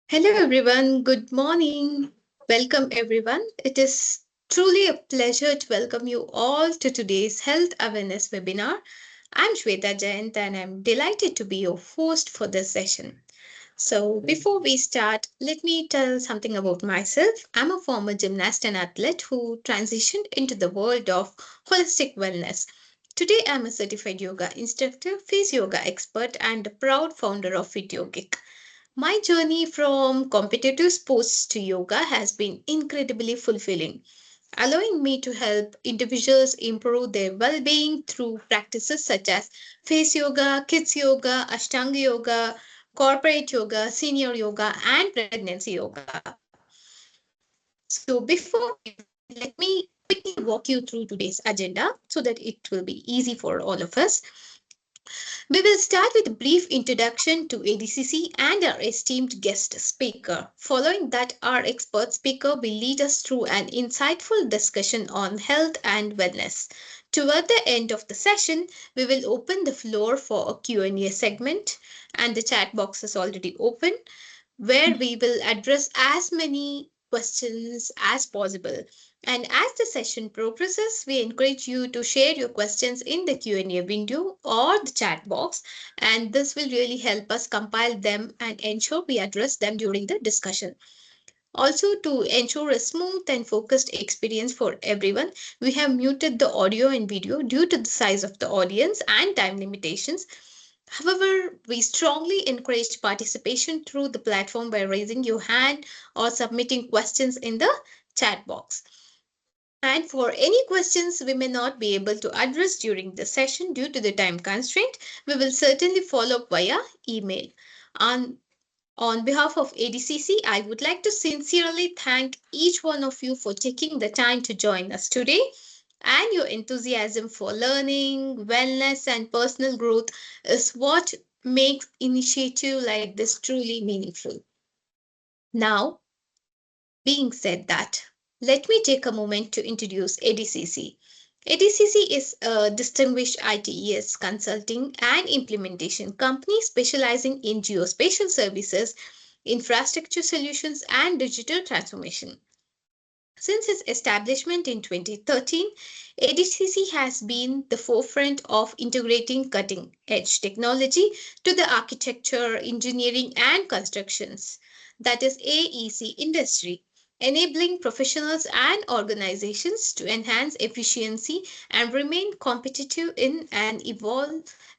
Hello, everyone. Good morning. Welcome, everyone. It is truly a pleasure to welcome you all to today's Health Awareness webinar. I'm Shweta Jayant and I'm delighted to be your host for this session. So, before we start, let me tell something about myself. I'm a former gymnast and athlete who transitioned into the world of holistic wellness. Today, I'm a certified yoga instructor, face yoga expert, and a proud founder of Fit Yogic. My journey from competitive sports to yoga has been incredibly fulfilling, allowing me to help individuals improve their well being through practices such as face yoga, kids yoga, ashtanga yoga, corporate yoga, senior yoga, and pregnancy yoga. So, before we begin, let me quickly walk you through today's agenda so that it will be easy for all of us. We will start with a brief introduction to ADCC and our esteemed guest speaker. Following that, our expert speaker will lead us through an insightful discussion on health and wellness. Toward the end of the session, we will open the floor for a Q&A segment, and the chat box is already open, where we will address as many questions as possible. And as the session progresses, we encourage you to share your questions in the Q&A window or the chat box, and this will really help us compile them and ensure we address them during the discussion. Also, to ensure a smooth and focused experience for everyone, we have muted the audio and video due to the size of the audience and time limitations. However, we strongly encourage participation through the platform by raising your hand or submitting questions in the chat box. And for any questions we may not be able to address during the session due to the time constraint, we will certainly follow up via email. On on behalf of ADCC, I would like to sincerely thank each one of you for taking the time to join us today. And your enthusiasm for learning, wellness, and personal growth is what makes initiative like this truly meaningful. Now, being said that, let me take a moment to introduce ADCC. ADCC is a distinguished ITES consulting and implementation company specializing in geospatial services, infrastructure solutions, and digital transformation. Since its establishment in 2013, ADCC has been the forefront of integrating cutting edge technology to the architecture, engineering, and constructions, that is AEC industry, enabling professionals and organizations to enhance efficiency and remain competitive in an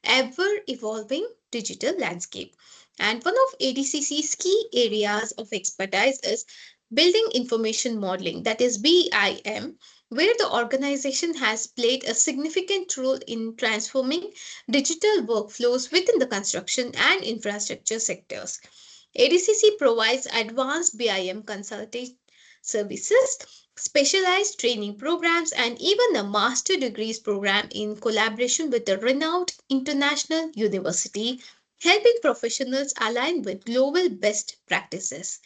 ever evolving digital landscape. And one of ADCC's key areas of expertise is Building Information Modeling, that is BIM, where the organization has played a significant role in transforming digital workflows within the construction and infrastructure sectors. ADCC provides advanced BIM consulting services, specialized training programs, and even a master degrees program in collaboration with a renowned international university, helping professionals align with global best practices.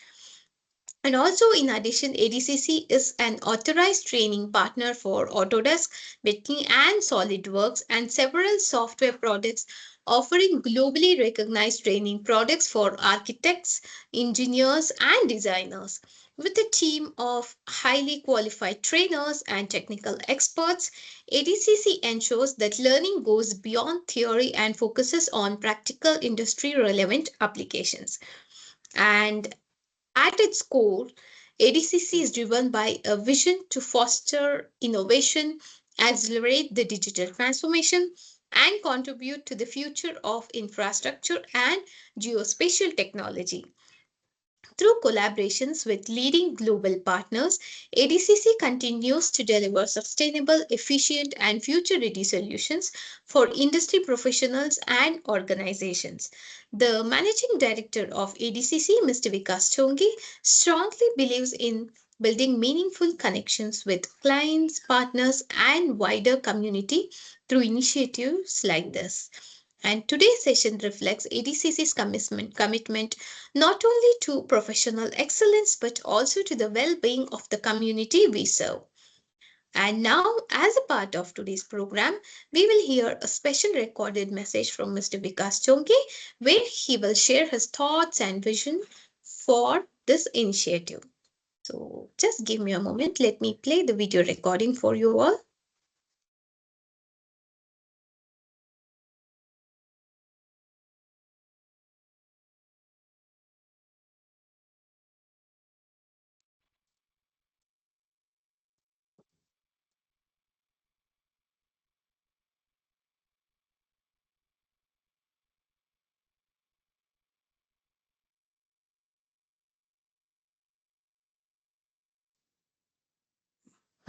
And also, in addition, ADCC is an authorized training partner for Autodesk, Bitney, and SolidWorks, and several software products offering globally recognized training products for architects, engineers, and designers. With a team of highly qualified trainers and technical experts, ADCC ensures that learning goes beyond theory and focuses on practical industry relevant applications. And at its core, ADCC is driven by a vision to foster innovation, accelerate the digital transformation, and contribute to the future of infrastructure and geospatial technology. Through collaborations with leading global partners, ADCC continues to deliver sustainable, efficient, and future ready solutions for industry professionals and organizations. The managing director of ADCC, Mr. Vikas Chongi, strongly believes in building meaningful connections with clients, partners, and wider community through initiatives like this. And today's session reflects ADCC's commitment not only to professional excellence but also to the well being of the community we serve. And now, as a part of today's program, we will hear a special recorded message from Mr. Vikas Chonke, where he will share his thoughts and vision for this initiative. So, just give me a moment. Let me play the video recording for you all.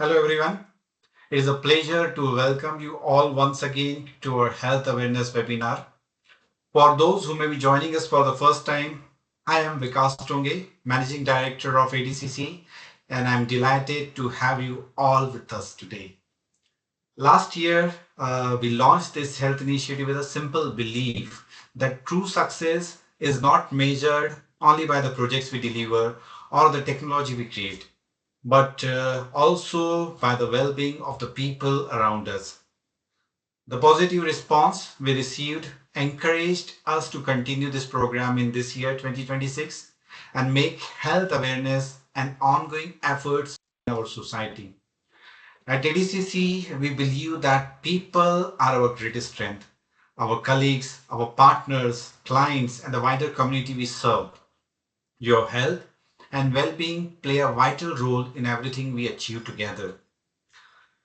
Hello everyone. It is a pleasure to welcome you all once again to our health awareness webinar. For those who may be joining us for the first time, I am Vikas Tonge, Managing Director of ADCC, and I'm delighted to have you all with us today. Last year, we launched this health initiative with a simple belief that true success is not measured only by the projects we deliver or the technology we create, but also by the well being of the people around us. The positive response we received encouraged us to continue this program in this year 2026 and make health awareness an ongoing effort in our society. At ADCC, we believe that people are our greatest strength. Our colleagues, our partners, clients, and the wider community we serve. Your health and well being play a vital role in everything we achieve together.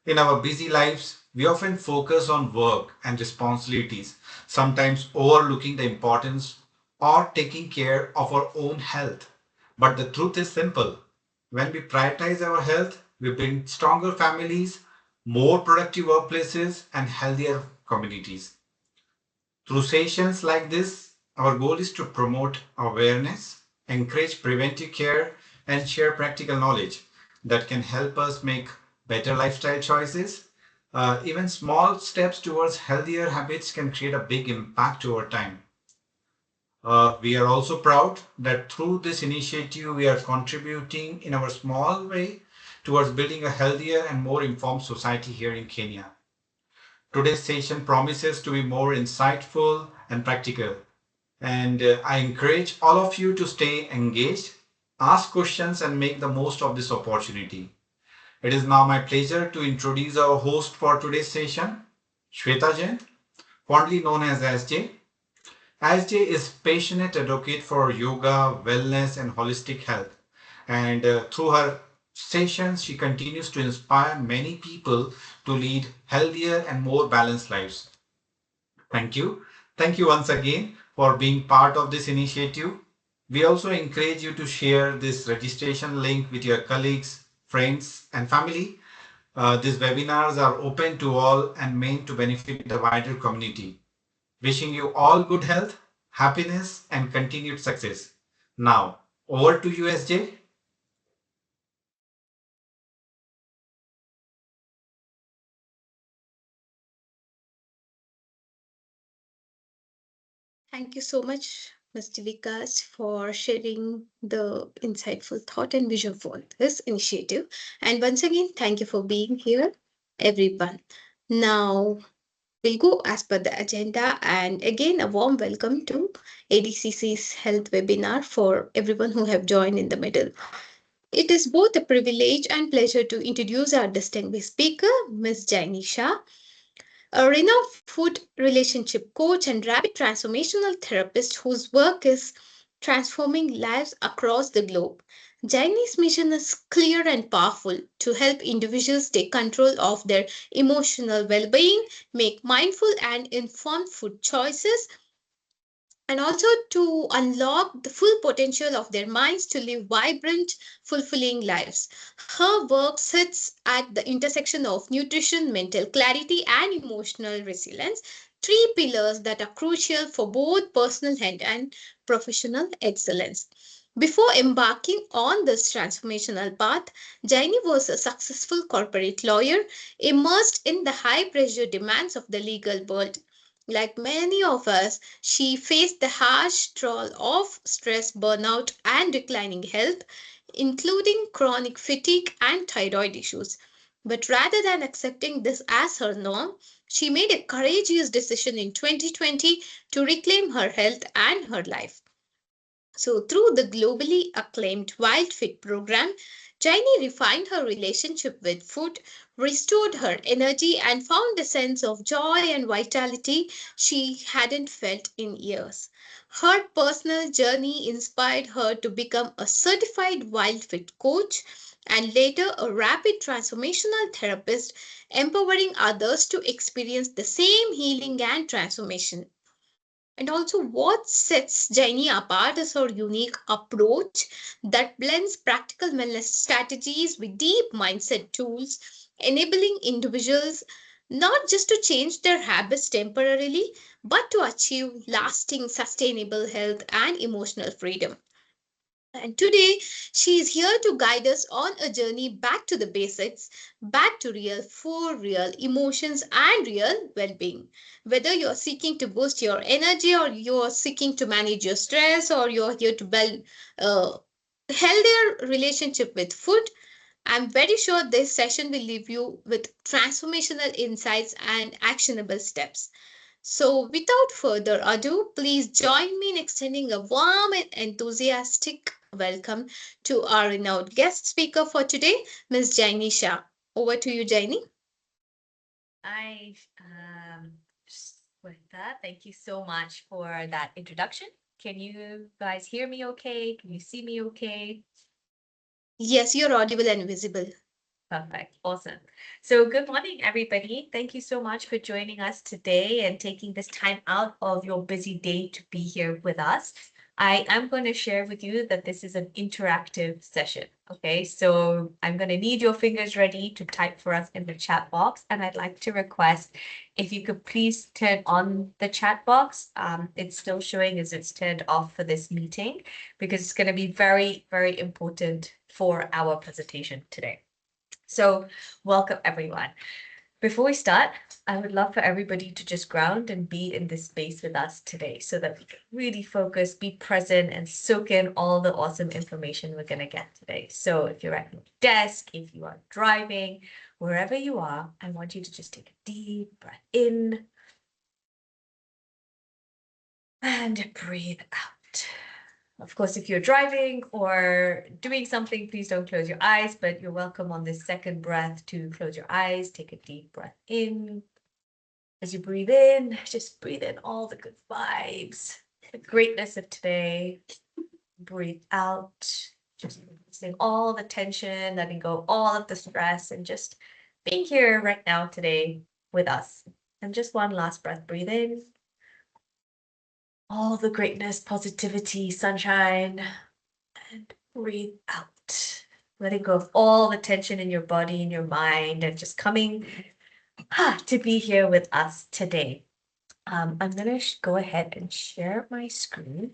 In our busy lives, we often focus on work and responsibilities, sometimes overlooking the importance or taking care of our own health. But the truth is simple. When we prioritize our health, we build stronger families, more productive workplaces, and healthier communities. Through sessions like this, our goal is to promote awareness, encourage preventive care, and share practical knowledge that can help us make better lifestyle choices. Even small steps towards healthier habits can create a big impact over time. We are also proud that through this initiative, we are contributing in our small way towards building a healthier and more informed society here in Kenya. Today's session promises to be more insightful and practical. And I encourage all of you to stay engaged, ask questions, and make the most of this opportunity. It is now my pleasure to introduce our host for today's session, Shweta Jain, fondly known as SJ. SJ is passionate advocate for yoga, wellness, and holistic health. And through her sessions, she continues to inspire many people to lead healthier and more balanced lives. Thank you. Thank you once again for being part of this initiative. We also encourage you to share this registration link with your colleagues, friends, and family. These webinars are open to all and meant to benefit the wider community. Wishing you all good health, happiness, and continued success. Now, over to you, SJ. Thank you so much, Mr. Vikas, for sharing the insightful thought and vision for this initiative. And once again, thank you for being here, everyone. Now, we'll go as per the agenda. And again, a warm welcome to ADCC's health webinar for everyone who have joined in the middle. It is both a privilege and pleasure to introduce our distinguished speaker, Ms. Jaini Shah, a renowned food relationship coach and rapid transformational therapist whose work is transforming lives across the globe. Jaini's mission is clear and powerful to help individuals take control of their emotional well being, make mindful and informed food choices, and also to unlock the full potential of their minds to live vibrant, fulfilling lives. Her work sits at the intersection of nutrition, mental clarity, and emotional resilience, three pillars that are crucial for both personal health and professional excellence. Before embarking on this transformational path, Jaini was a successful corporate lawyer immersed in the high pressure demands of the legal world. Like many of us, she faced the harsh toll of stress, burnout, and declining health, including chronic fatigue and thyroid issues. But rather than accepting this as her norm, she made a courageous decision in 2020 to reclaim her health and her life. So, through the globally acclaimed Wild Fit program, Jaini refined her relationship with food, restored her energy, and found a sense of joy and vitality she hadn't felt in years. Her personal journey inspired her to become a certified Wild Fit coach and later a rapid transformational therapist, empowering others to experience the same healing and transformation. And also, what sets Jaini apart is her unique approach that blends practical wellness strategies with deep mindset tools, enabling individuals not just to change their habits temporarily, but to achieve lasting, sustainable health and emotional freedom. And today, she is here to guide us on a journey back to the basics, back to real food, real emotions, and real well being. Whether you're seeking to boost your energy, or you're seeking to manage your stress, or you're here to build a healthier relationship with food, I'm very sure this session will leave you with transformational insights and actionable steps. So, without further ado, please join me in extending a warm and enthusiastic welcome to our renowned guest speaker for today, Ms. Jaini Shah. Over to you, Jaini. I with that, thank you so much for that introduction. Can you guys hear me okay? Can you see me okay? Yes, you're audible and visible. Perfect. Awesome. So, good morning, everybody. Thank you so much for joining us today and taking this time out of your busy day to be here with us. I am going to share with you that this is an interactive session. Okay, so I'm going to need your fingers ready to type for us in the chat box. And I'd like to request if you could please turn on the chat box. It's still showing as it's turned off for this meeting because it's going to be very, very important for our presentation today. So, welcome everyone. Before we start, I would love for everybody to just ground and be in this space with us today so that we can really focus, be present, and soak in all the awesome information we're going to get today. So, if you're at your desk, if you are driving, wherever you are, I want you to just take a deep breath in and breathe out. Of course, if you're driving or doing something, please don't close your eyes, but you're welcome on this second breath to close your eyes. Take a deep breath in. As you breathe in, just breathe in all the good vibes, the greatness of today. Breathe out, just releasing all the tension, letting go all of the stress, and just being here right now today with us. And just one last breath, breathe in all the greatness, positivity, sunshine, and breathe out. Letting go of all the tension in your body and your mind, and just coming to be here with us today. I'm going to go ahead and share my screen.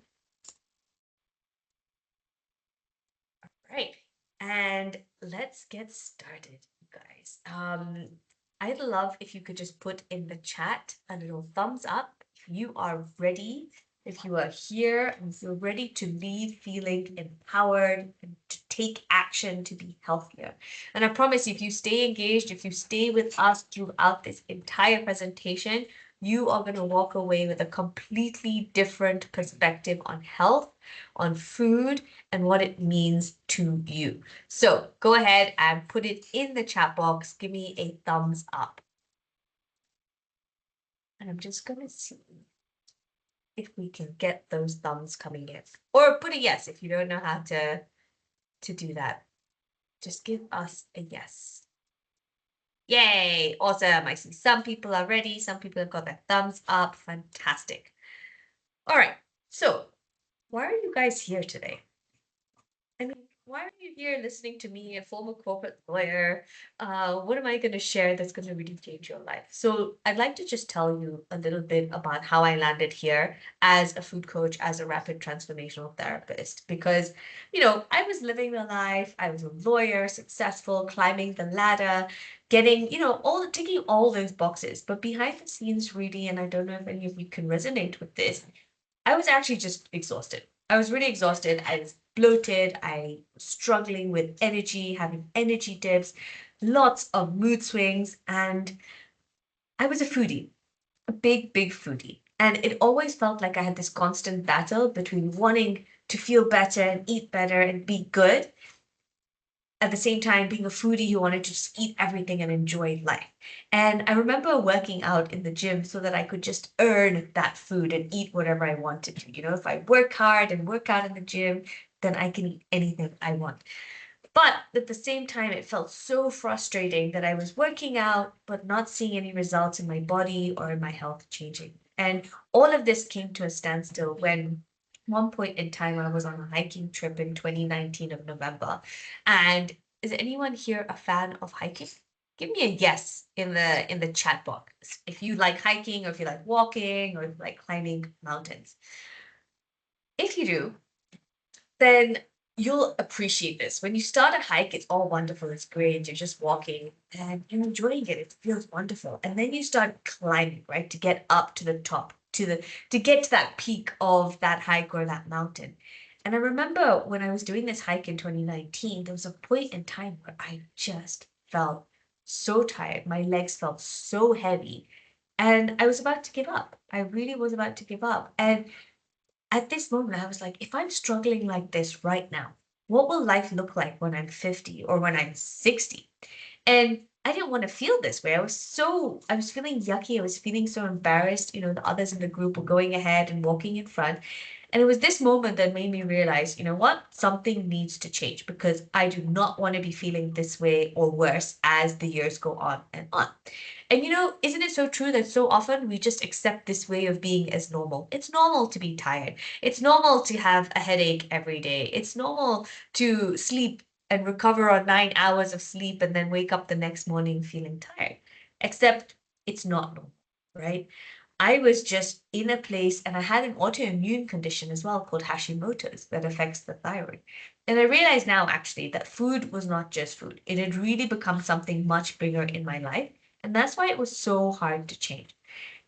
All right. And let's get started, you guys. I'd love if you could just put in the chat a little thumbs up if you are ready, if you are here and you're ready to leave feeling empowered and to take action to be healthier. And I promise you, if you stay engaged, if you stay with us throughout this entire presentation, you are going to walk away with a completely different perspective on health, on food, and what it means to you. So go ahead and put it in the chat box. Give me a thumbs up. And I'm just going to see if we can get those thumbs coming in. Or put a yes if you don't know how to do that. Just give us a yes. Yay, awesome. I see some people are ready. Some people have got their thumbs up. Fantastic. All right, so why are you guys here today? I mean, why are you here listening to me, a former corporate lawyer? What am I going to share that's going to really change your life? So, I'd like to just tell you a little bit about how I landed here as a food coach, as a rapid transformational therapist. Because, I was living the life, I was a lawyer, successful, climbing the ladder, getting, ticking all those boxes. But behind the scenes, really, and I don't know if any of you can resonate with this, I was actually just exhausted. I was really exhausted. I was bloated. I was struggling with energy, having energy dips, lots of mood swings. And I was a foodie, a big, big foodie. And it always felt like I had this constant battle between wanting to feel better and eat better and be good, at the same time being a foodie who wanted to just eat everything and enjoy life. And I remember working out in the gym so that I could just earn that food and eat whatever I wanted to. If I work hard and work out in the gym, then I can eat anything I want. But at the same time, it felt so frustrating that I was working out, but not seeing any results in my body or in my health changing. And all of this came to a standstill when one point in time I was on a hiking trip in 2019 of November. And is anyone here a fan of hiking? Give me a yes in the chat box if you like hiking or if you like walking or if you like climbing mountains. If you do, then you'll appreciate this. When you start a hike, it's all wonderful, it's great, you're just walking and you're enjoying it. It feels wonderful. And then you start climbing, right? To get up to the top, to get to that peak of that hike or that mountain. And I remember when I was doing this hike in 2019, there was a point in time where I just felt so tired. My legs felt so heavy. And I was about to give up. I really was about to give up. And at this moment, I was like, if I'm struggling like this right now, what will life look like when I'm 50 or when I'm 60? And I didn't want to feel this way. I was feeling yucky. I was feeling so embarrassed. The others in the group were going ahead and walking in front. And it was this moment that made me realize, you know what? Something needs to change because I do not want to be feeling this way or worse as the years go on and on. And isn't it so true that so often we just accept this way of being as normal? It's normal to be tired. It's normal to have a headache every day. It's normal to sleep and recover on 9 hours of sleep and then wake up the next morning feeling tired. Except it's not normal, right? I was just in a place and I had an autoimmune condition as well called Hashimoto's that affects the thyroid. And I realize now actually that food was not just food. It had really become something much bigger in my life. And that's why it was so hard to change.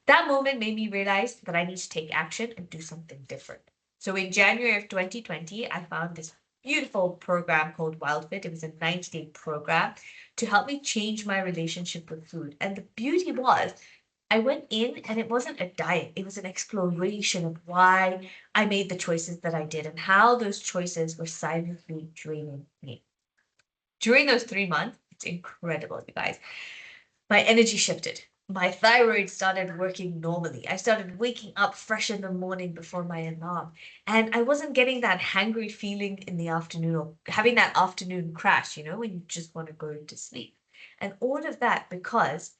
That moment made me realize that I need to take action and do something different. So in January of 2020, I found this beautiful program called WildFit. It was a 90-day program to help me change my relationship with food. And the beauty was, I went in and it wasn't a diet, it was an exploration of why I made the choices that I did and how those choices were silently draining me. During those 3 months, it's incredible, you guys. My energy shifted. My thyroid started working normally. I started waking up fresh in the morning before my alarm. And I wasn't getting that hangry feeling in the afternoon or having that afternoon crash, when you just want to go to sleep. And all of that because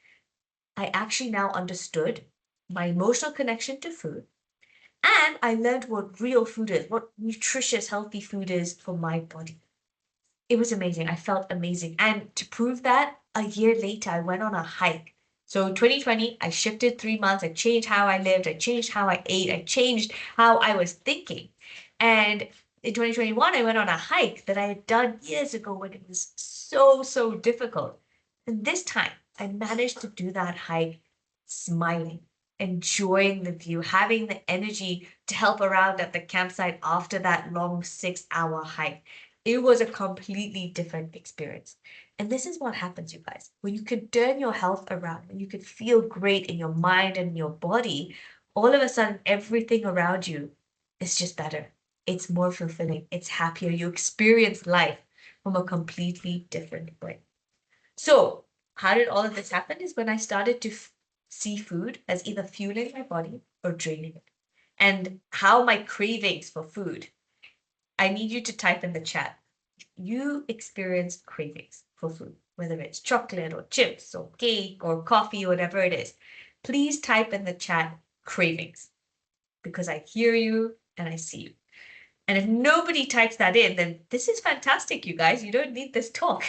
I actually now understood my emotional connection to food. And I learned what real food is, what nutritious, healthy food is for my body. It was amazing. I felt amazing. And to prove that, a year later, I went on a hike. So 2020, I shifted 3 months. I changed how I lived. I changed how I ate. I changed how I was thinking. And in 2021, I went on a hike that I had done years ago when it was so, so difficult. And this time, I managed to do that hike smiling, enjoying the view, having the energy to help around at the campsite after that long 6-hour hike. It was a completely different experience. And this is what happens, you guys. When you can turn your health around, when you can feel great in your mind and your body, all of a sudden everything around you is just better. It's more fulfilling. It's happier. You experience life from a completely different way. So, how did all of this happen? Is when I started to see food as either fueling my body or draining it. And how my cravings for food, I need you to type in the chat. You experience cravings for food, whether it's chocolate or chips or cake or coffee or whatever it is. Please type in the chat cravings because I hear you and I see you. And if nobody types that in, then this is fantastic, you guys. You don't need this talk.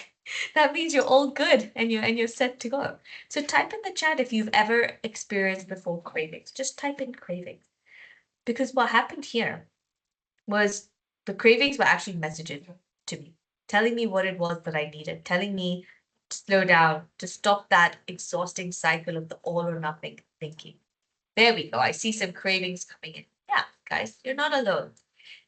That means you're all good and you're set to go. So type in the chat if you've ever experienced before cravings. Just type in cravings. Because what happened here was the cravings were actually messaging to me, telling me what it was that I needed, telling me to slow down, to stop that exhausting cycle of the all or nothing thinking. There we go. I see some cravings coming in. Yeah, guys, you're not alone.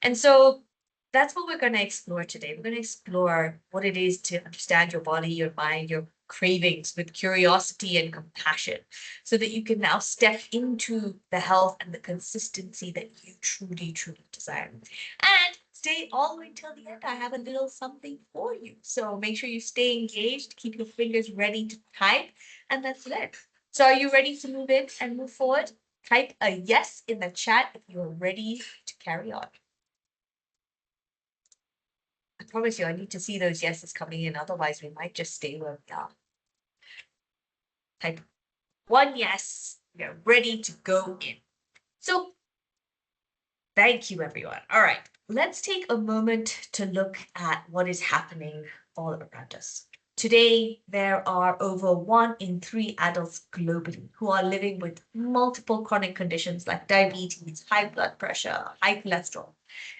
And so that's what we're going to explore today. We're going to explore what it is to understand your body, your mind, your cravings with curiosity and compassion so that you can now step into the health and the consistency that you truly, truly desire. And stay all the way till the end. I have a little something for you. So make sure you stay engaged, keep your fingers ready to type, and that's it. So are you ready to move in and move forward? Type a yes in the chat if you're ready to carry on. I promise you, I need to see those yeses coming in. Otherwise, we might just stay where we are. Type one yes. We are ready to go in. So thank you, everyone. All right, let's take a moment to look at what is happening all around us. Today, there are over 1 in 3 adults globally who are living with multiple chronic conditions like diabetes, high blood pressure, high cholesterol.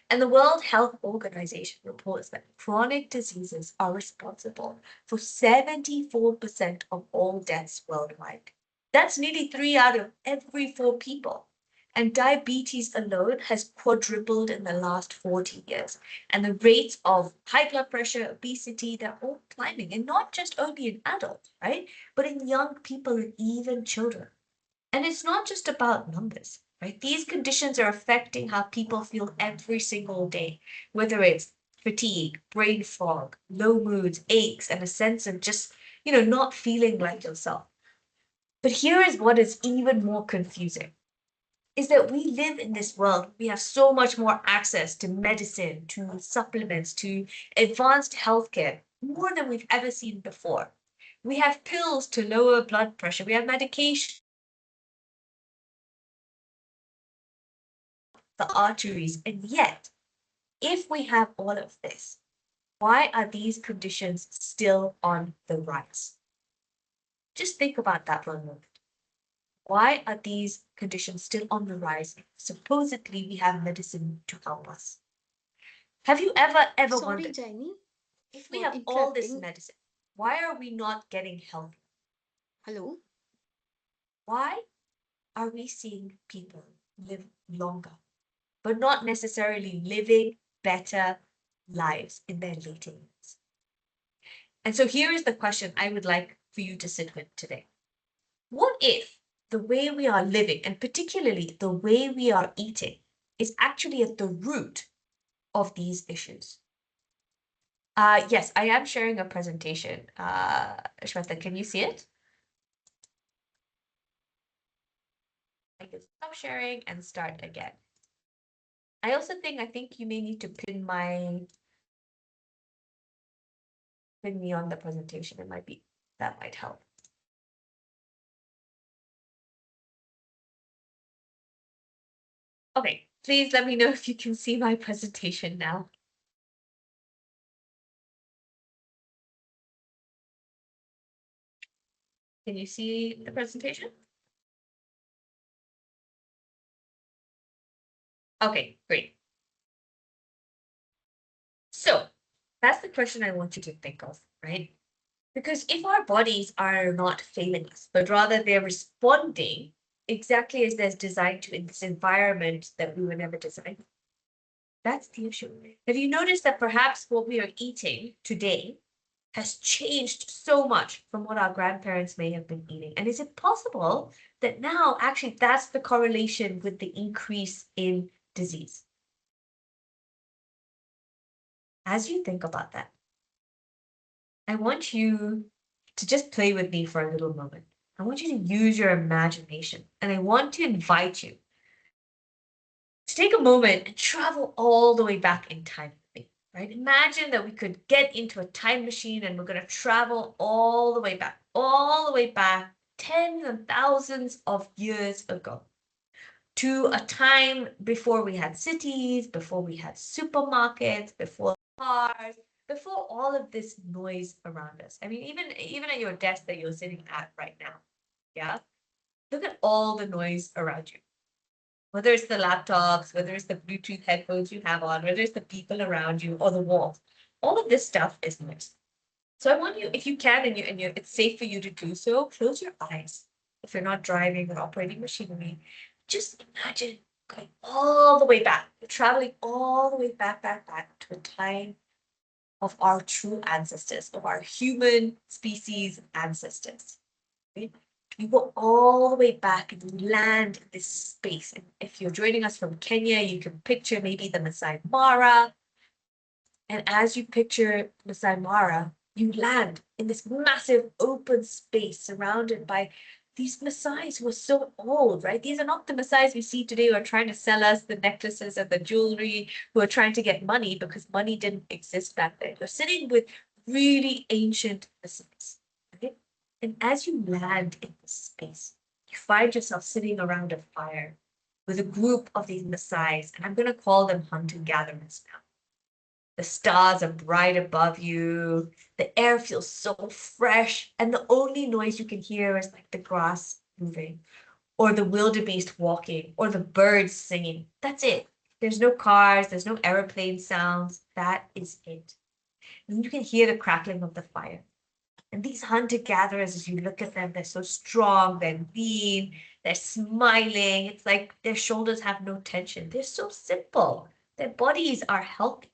And the World Health Organization reports that chronic diseases are responsible for 74% of all deaths worldwide. That's nearly 3 out of every 4 people. And diabetes alone has quadrupled in the last 40 years. And the rates of high blood pressure, obesity, they're all climbing. And not just only in adults, right? But in young people and even children. And it's not just about numbers, right? These conditions are affecting how people feel every single day, whether it's fatigue, brain fog, low moods, aches, and a sense of just, not feeling like yourself. But here is what is even more confusing is that we live in this world. We have so much more access to medicine, to supplements, to advanced healthcare, more than we've ever seen before. We have pills to lower blood pressure. We have medication, the arteries. And yet, if we have all of this, why are these conditions still on the rise? Just think about that for a moment. Why are these conditions still on the rise? Supposedly, we have medicine to help us. Have you ever Sorry, wondered, Jaini, if we for have all this interrupting. medicine, why are we not getting healthy? Hello? Why are we seeing people live longer, but not necessarily living better lives in their later years? And so here is the question I would like for you to sit with today. What if the way we are living, and particularly the way we are eating, is actually at the root of these issues? Yes, I am sharing a presentation. Shweta, can you see it? I can stop sharing and start again. I think you may need to pin me on the presentation. That might help. Okay, please let me know if you can see my presentation now. Can you see the presentation? Okay, great. So that's the question I want you to think of, right? Because if our bodies are not failing us, but rather they're responding exactly as they're designed to in this environment that we were never designed, that's the issue. Have you noticed that perhaps what we are eating today has changed so much from what our grandparents may have been eating? And is it possible that now actually that's the correlation with the increase in disease? As you think about that, I want you to just play with me for a little moment. I want you to use your imagination, and I want to invite you to take a moment and travel all the way back in time with me, right? Imagine that we could get into a time machine and we're going to travel all the way back, tens and thousands of years ago. to a time before we had cities, before we had supermarkets, before cars, before all of this noise around us. I mean, even at your desk that you're sitting at right now, yeah? Look at all the noise around you. Whether it's the laptops, whether it's the Bluetooth headphones you have on, whether it's the people around you or the walls, all of this stuff is noise. So I want you, if you can, and it's safe for you to do so, close your eyes. If you're not driving or operating machinery, just imagine going all the way back. You're traveling all the way back to a time of our true ancestors, of our human species ancestors. Right? You go all the way back and you land in this space. And if you're joining us from Kenya, you can picture maybe the Masai Mara. And as you picture Masai Mara, you land in this massive open space surrounded by these Maasais who are so old, right? These are not the Maasais we see today who are trying to sell us the necklaces and the jewelry, who are trying to get money because money didn't exist back then. You're sitting with really ancient Maasais, okay? And as you land in this space, you find yourself sitting around a fire with a group of these Maasais, and I'm going to call them hunter-gatherers now. The stars are bright above you. The air feels so fresh. And the only noise you can hear is like the grass moving or the wildebeest walking or the birds singing. That's it. There's no cars. There's no airplane sounds. That is it. And you can hear the crackling of the fire. And these hunter-gatherers, as you look at them, they're so strong, they're lean, they're smiling. It's like their shoulders have no tension. They're so simple. Their bodies are healthy.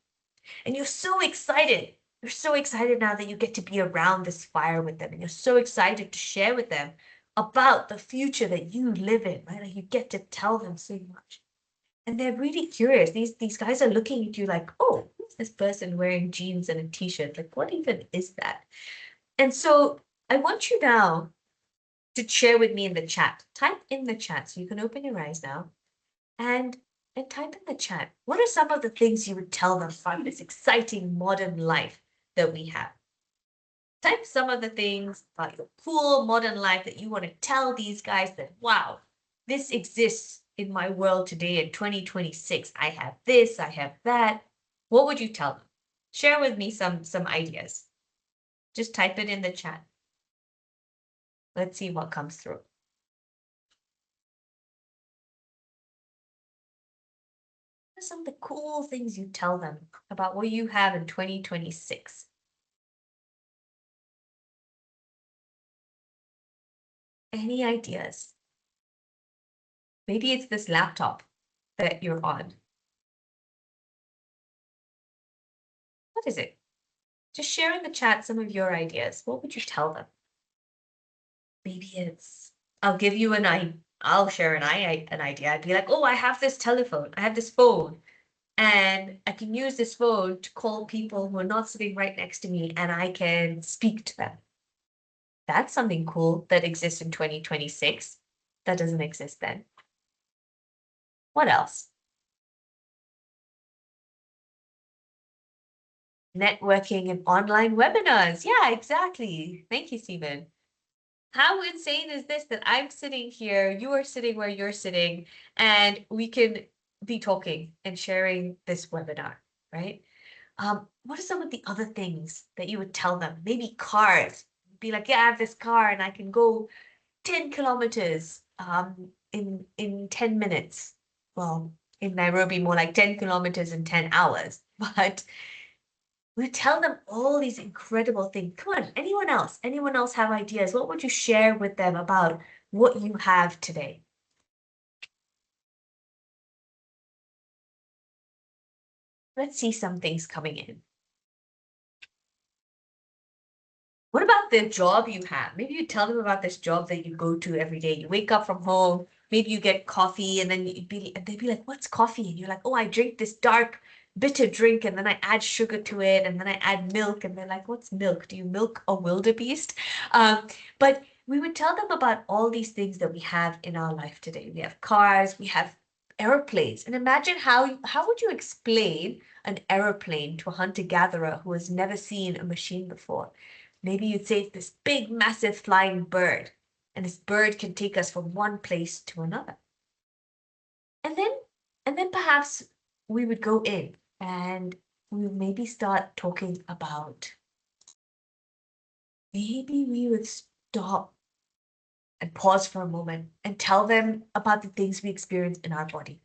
And you're so excited. You're so excited now that you get to be around this fire with them. And you're so excited to share with them about the future that you live in, right? Like you get to tell them so much. And they're really curious. These guys are looking at you like, oh, who's this person wearing jeans and a t-shirt? Like, what even is that? And so I want you now to share with me in the chat. Type in the chat so you can open your eyes now. And type in the chat, what are some of the things you would tell them about this exciting modern life that we have? Type some of the things about your cool modern life that you want to tell these guys that, wow, this exists in my world today in 2026. I have this, I have that. What would you tell them? Share with me some ideas. Just type it in the chat. Let's see what comes through. What are some of the cool things you tell them about what you have in 2026? Any ideas? Maybe it's this laptop that you're on. What is it? Just share in the chat some of your ideas. What would you tell them? Maybe it's, I'll give you I'll share an idea. I'd be like, oh, I have this telephone. I have this phone. And I can use this phone to call people who are not sitting right next to me and I can speak to them. That's something cool that exists in 2026 that doesn't exist then. What else? Networking and online webinars. Yeah, exactly. Thank you, Stephen. How insane is this that I'm sitting here, you are sitting where you're sitting, and we can be talking and sharing this webinar, right? What are some of the other things that you would tell them? Maybe cars. Be like, yeah, I have this car and I can go 10 kilometers in 10 minutes. Well, in Nairobi, more like 10 kilometers in 10 hours. But we tell them all these incredible things. Come on, anyone else? Anyone else have ideas? What would you share with them about what you have today? Let's see some things coming in. What about the job you have? Maybe you tell them about this job that you go to every day. You wake up from home, maybe you get coffee, and then they'd be like, what's coffee? And you're like, oh, I drink this dark, bitter drink, and then I add sugar to it, and then I add milk, and they're like, what's milk? Do you milk a wildebeest? But we would tell them about all these things that we have in our life today. We have cars, we have airplanes. And imagine how would you explain an airplane to a hunter-gatherer who has never seen a machine before? Maybe you'd say it's this big, massive flying bird, and this bird can take us from one place to another. And then perhaps we would go in and we would maybe start talking about, maybe we would stop and pause for a moment and tell them about the things we experience in our body.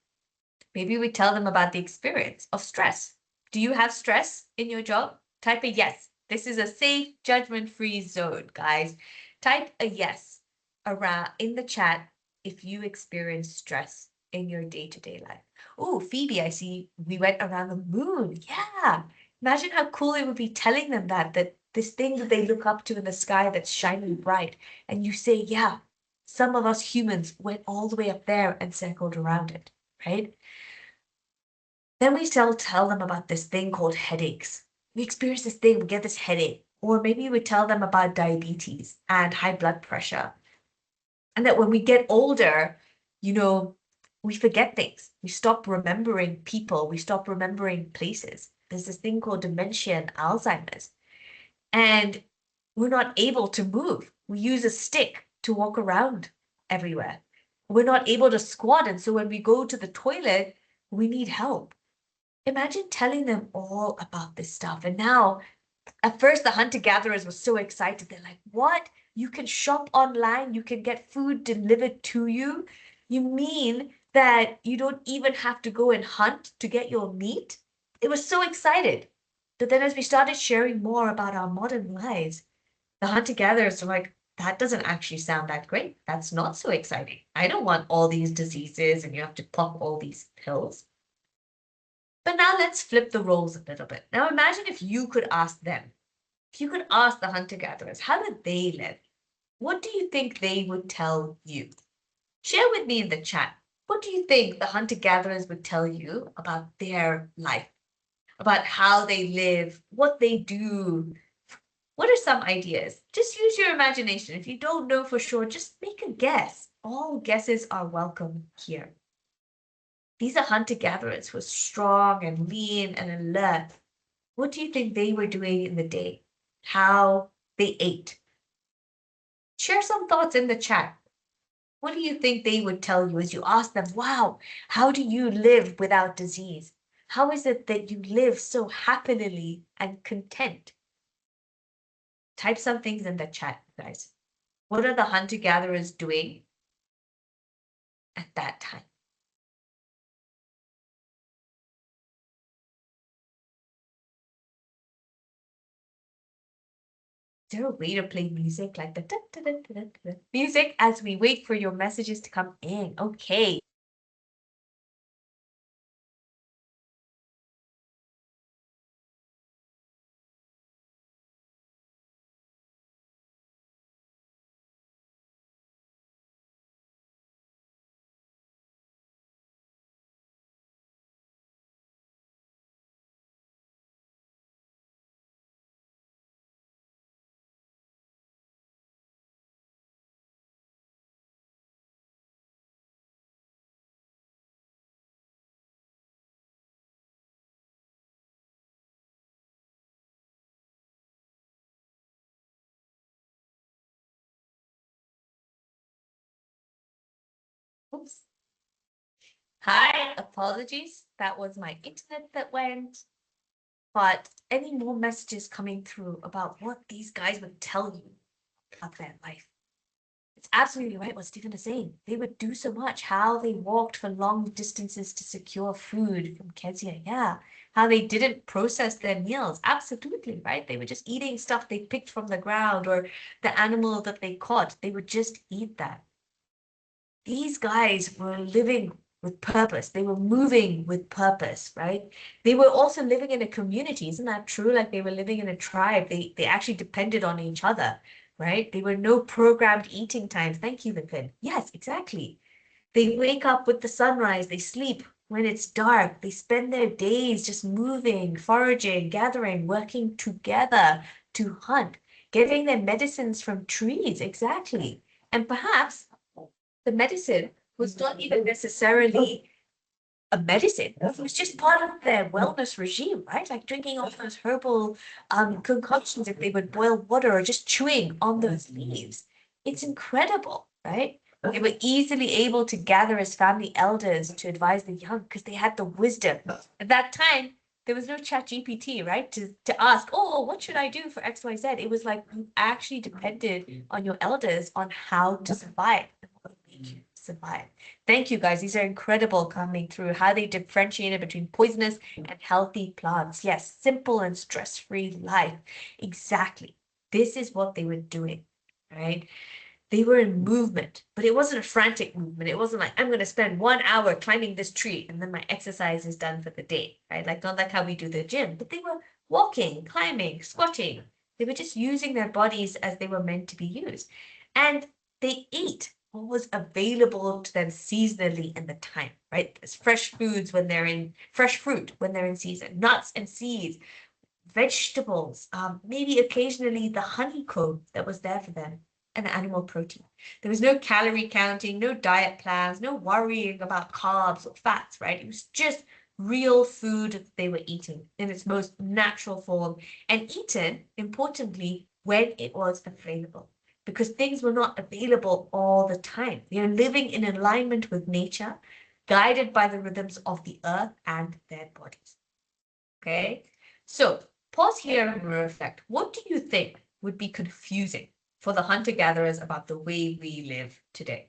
Maybe we tell them about the experience of stress. Do you have stress in your job? Type a yes. This is a safe, judgment-free zone, guys. Type a yes around in the chat if you experience stress in your day-to-day life. Oh, Phoebe, I see we went around the moon. Yeah. Imagine how cool it would be telling them that this thing that they look up to in the sky that's shining bright, and you say, yeah, some of us humans went all the way up there and circled around it, right? Then we tell them about this thing called headaches. We experience this thing, we get this headache. Or maybe we tell them about diabetes and high blood pressure. And that when we get older, we forget things. We stop remembering people. We stop remembering places. There's this thing called dementia and Alzheimer's. And we're not able to move. We use a stick to walk around everywhere. We're not able to squat. And so when we go to the toilet, we need help. Imagine telling them all about this stuff. And now, at first, the hunter-gatherers were so excited. They're like, what? You can shop online. You can get food delivered to you. You mean that you don't even have to go and hunt to get your meat? They were so excited. But then as we started sharing more about our modern lives, the hunter-gatherers were like, that doesn't actually sound that great. That's not so exciting. I don't want all these diseases and you have to pop all these pills. But now let's flip the roles a little bit. Now imagine if you could ask them, if you could ask the hunter-gatherers, how did they live? What do you think they would tell you? Share with me in the chat. What do you think the hunter-gatherers would tell you about their life, about how they live, what they do? What are some ideas? Just use your imagination. If you don't know for sure, just make a guess. All guesses are welcome here. These are hunter-gatherers who are strong and lean and alert. What do you think they were doing in the day? How they ate? Share some thoughts in the chat. What do you think they would tell you as you ask them, wow, how do you live without disease? How is it that you live so happily and content? Type some things in the chat, guys. What are the hunter-gatherers doing at that time? Is there a way to play music like the music as we wait for your messages to come in? Okay. Oops. Hi, apologies. That was my internet that went. But any more messages coming through about what these guys would tell you about their life? It's absolutely right what Stephen is saying. They would do so much. How they walked for long distances to secure food from Kezia. Yeah. How they didn't process their meals. Absolutely, right? They were just eating stuff they picked from the ground or the animal that they caught. They would just eat that. These guys were living with purpose. They were moving with purpose, right? They were also living in a community. Isn't that true? Like they were living in a tribe. They actually depended on each other, right? They were no programmed eating times. Thank you, Vipin. Yes, exactly. They wake up with the sunrise. They sleep when it's dark. They spend their days just moving, foraging, gathering, working together to hunt, getting their medicines from trees. Exactly. And perhaps the medicine was not even necessarily a medicine. It was just part of their wellness regime, right? Like drinking all those herbal concoctions if they would boil water or just chewing on those leaves. It's incredible, right? They were easily able to gather as family elders to advise the young because they had the wisdom. At that time, there was no chat GPT, right? To ask, oh, what should I do for XYZ? It was like you actually depended on your elders on how to survive and what would make you survive. Thank you, guys. These are incredible coming through how they differentiated between poisonous and healthy plants. Yes, simple and stress-free life. Exactly. This is what they were doing, right? They were in movement, but it wasn't a frantic movement. It wasn't like, I'm going to spend 1 hour climbing this tree and then my exercise is done for the day, right? Like, not like how we do the gym, but they were walking, climbing, squatting. They were just using their bodies as they were meant to be used. And they ate what was available to them seasonally in the time, right? There's fresh foods when they're in, fresh fruit when they're in season, nuts and seeds, vegetables, maybe occasionally the honeycomb that was there for them, and animal protein. There was no calorie counting, no diet plans, no worrying about carbs or fats, right? It was just real food that they were eating in its most natural form and eaten, importantly, when it was available. Because things were not available all the time. They are living in alignment with nature, guided by the rhythms of the earth and their bodies. Okay, so pause here and reflect. What do you think would be confusing for the hunter-gatherers about the way we live today?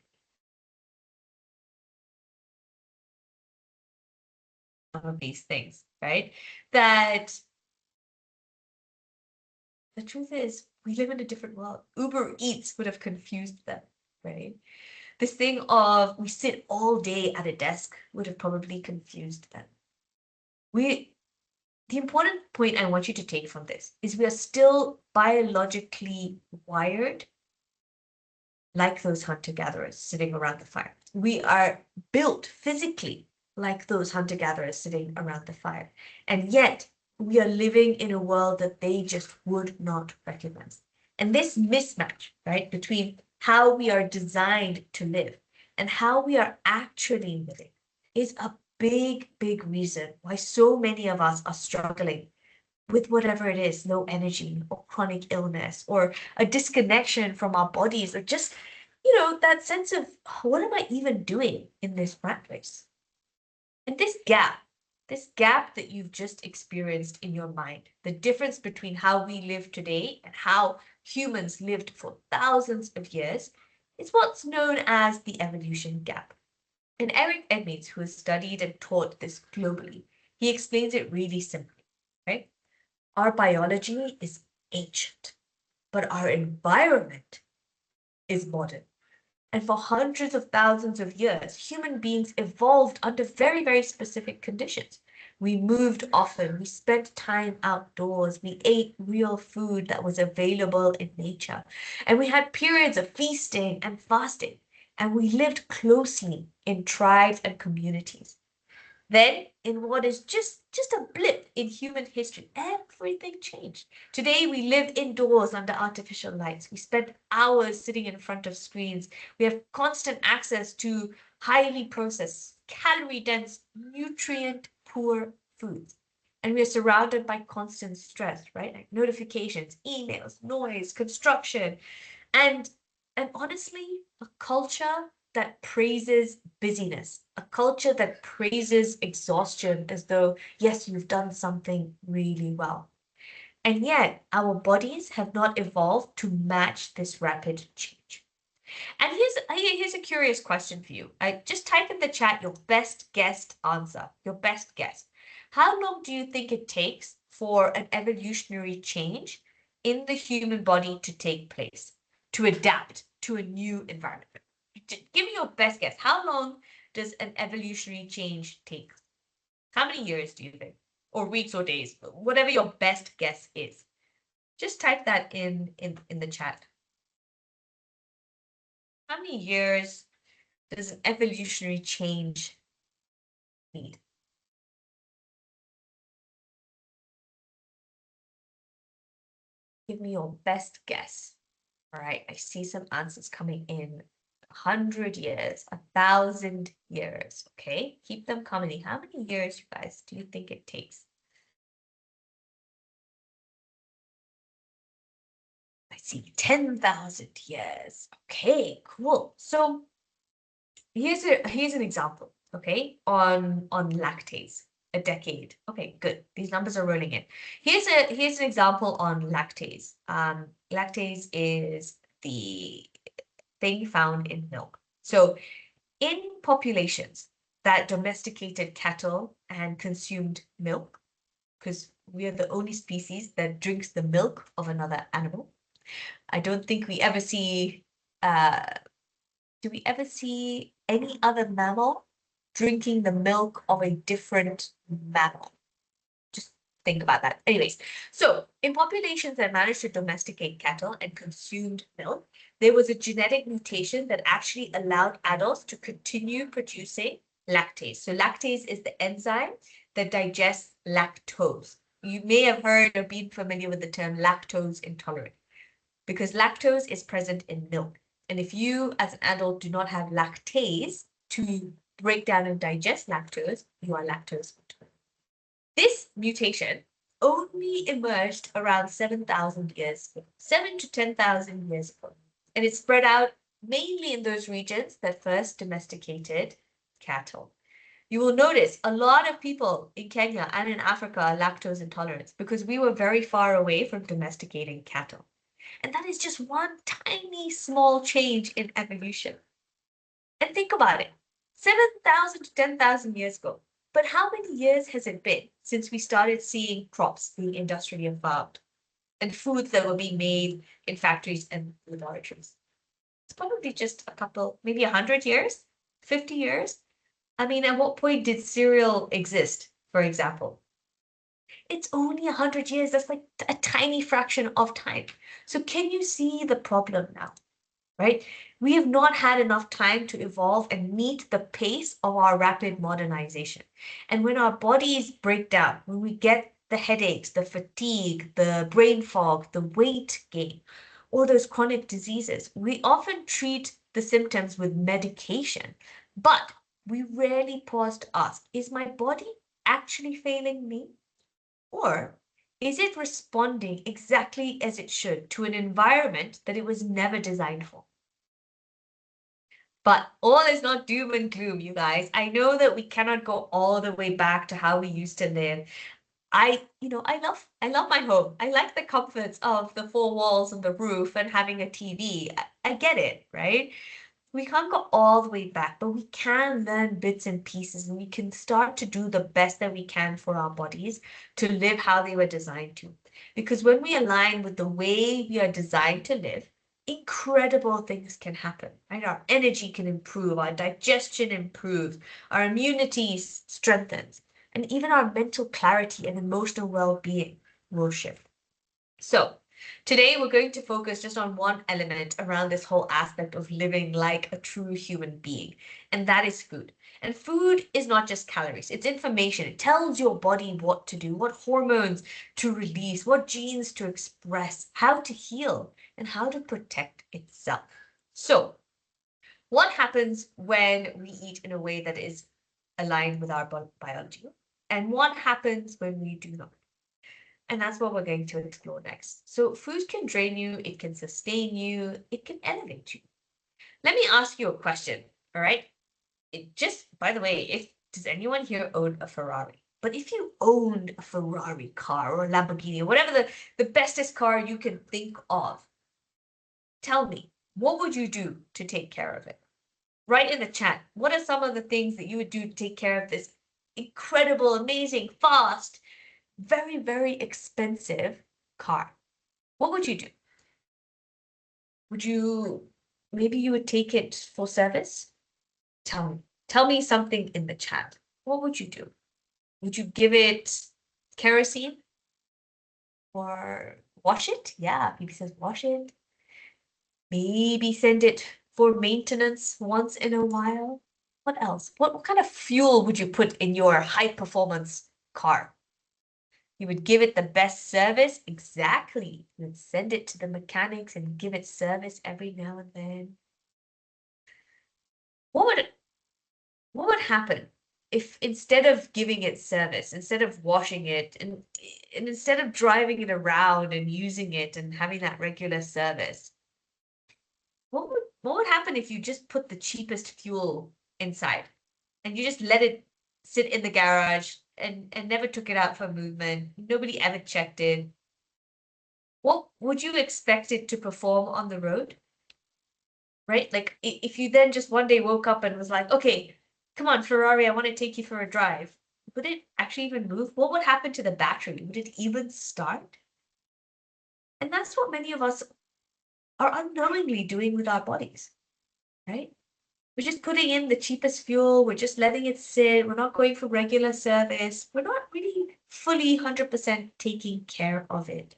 Some of these things, right? That the truth is, we live in a different world. Uber Eats would have confused them, right? This thing of we sit all day at a desk would have probably confused them. The important point I want you to take from this is we are still biologically wired like those hunter-gatherers sitting around the fire. We are built physically like those hunter-gatherers sitting around the fire. And yet we are living in a world that they just would not recognize. And this mismatch, right, between how we are designed to live and how we are actually living is a big, big reason why so many of us are struggling with whatever it is, low energy or chronic illness or a disconnection from our bodies or just, that sense of what am I even doing in this rat race? And this gap that you've just experienced in your mind, the difference between how we live today and how humans lived for thousands of years, is what's known as the evolution gap. And Eric Edmonds, who has studied and taught this globally, he explains it really simply, right? Our biology is ancient, but our environment is modern. And for hundreds of thousands of years, human beings evolved under very, very specific conditions. We moved often, we spent time outdoors, we ate real food that was available in nature, and we had periods of feasting and fasting, and we lived closely in tribes and communities. Then, in what is just a blip in human history, everything changed. Today, we live indoors under artificial lights. We spend hours sitting in front of screens. We have constant access to highly processed, calorie-dense, nutrient-poor foods. And we are surrounded by constant stress, right? Like notifications, emails, noise, construction, and and honestly, a culture that praises busyness, a culture that praises exhaustion as though, yes, you've done something really well. And yet, our bodies have not evolved to match this rapid change. And here's a curious question for you. I just type in the chat your best guessed answer, your best guess. How long do you think it takes for an evolutionary change in the human body to take place, to adapt to a new environment? Give me your best guess. How long does an evolutionary change take? How many years do you think? Or weeks or days? Whatever your best guess is. Just type that in the chat. How many years does an evolutionary change need? Give me your best guess. All right, I see some answers coming in. 100 years, 1,000 years. Okay, keep them coming. How many years, you guys, do you think it takes? I see 10,000 years. Okay, cool. So here's an example, okay, on lactase, a decade. Okay, good. These numbers are rolling in. Here's an example on lactase. Lactase is the thing found in milk. So in populations that domesticated cattle and consumed milk, because we are the only species that drinks the milk of another animal. I don't think we ever see do we ever see any other mammal drinking the milk of a different mammal? Just think about that. Anyways, so in populations that managed to domesticate cattle and consumed milk, there was a genetic mutation that actually allowed adults to continue producing lactase. So lactase is the enzyme that digests lactose. You may have heard or been familiar with the term lactose intolerant because lactose is present in milk. And if you, as an adult, do not have lactase to break down and digest lactose, you are lactose intolerant. This mutation only emerged around 7,000 years ago, 7 to 10,000 years ago. And it spread out mainly in those regions that first domesticated cattle. You will notice a lot of people in Kenya and in Africa are lactose intolerant because we were very far away from domesticating cattle. And that is just one tiny small change in evolution. And think about it, 7,000 to 10,000 years ago. But how many years has it been since we started seeing crops being industrially farmed and foods that were being made in factories and laboratories? It's probably just a couple, maybe 100 years, 50 years. I mean, at what point did cereal exist, for example? It's only 100 years. That's like a tiny fraction of time. So can you see the problem now, right? We have not had enough time to evolve and meet the pace of our rapid modernization. And when our bodies break down, when we get the headaches, the fatigue, the brain fog, the weight gain, all those chronic diseases, we often treat the symptoms with medication, but we rarely pause to ask, is my body actually failing me? Or is it responding exactly as it should to an environment that it was never designed for? But all is not doom and gloom, you guys. I know that we cannot go all the way back to how we used to live. I love my home. I like the comforts of the four walls and the roof and having a TV. I get it, right? We can't go all the way back, but we can learn bits and pieces and we can start to do the best that we can for our bodies to live how they were designed to. Because when we align with the way we are designed to live, incredible things can happen, right? Our energy can improve, our digestion improves, our immunity strengthens, and even our mental clarity and emotional well-being will shift. So today we're going to focus just on one element around this whole aspect of living like a true human being, and that is food. And food is not just calories, it's information. It tells your body what to do, what hormones to release, what genes to express, how to heal, and how to protect itself. So what happens when we eat in a way that is aligned with our biology? And what happens when we do not? And that's what we're going to explore next. So food can drain you, it can sustain you, it can elevate you. Let me ask you a question, all right? By the way, does anyone here own a Ferrari? But if you owned a Ferrari car or a Lamborghini or whatever the bestest car you can think of, tell me, what would you do to take care of it? Write in the chat, what are some of the things that you would do to take care of this incredible, amazing, fast, very, very expensive car? What would you do? Maybe you would take it for service? Tell me something in the chat. What would you do? Would you give it kerosene or wash it? Yeah, maybe says wash it. Maybe send it for maintenance once in a while. What else? What kind of fuel would you put in your high performance car? You would give it the best service? Exactly. You would send it to the mechanics and give it service every now and then. What would happen if instead of giving it service, instead of washing it, and instead of driving it around and using it and having that regular service, what would happen if you just put the cheapest fuel inside, and you just let it sit in the garage and never took it out for movement. Nobody ever checked it. What would you expect it to perform on the road? Right? Like if you then just one day woke up and was like, okay, come on, Ferrari, I want to take you for a drive. Would it actually even move? What would happen to the battery? Would it even start? And that's what many of us are unknowingly doing with our bodies, right? We're just putting in the cheapest fuel. We're just letting it sit. We're not going for regular service. We're not really fully 100% taking care of it.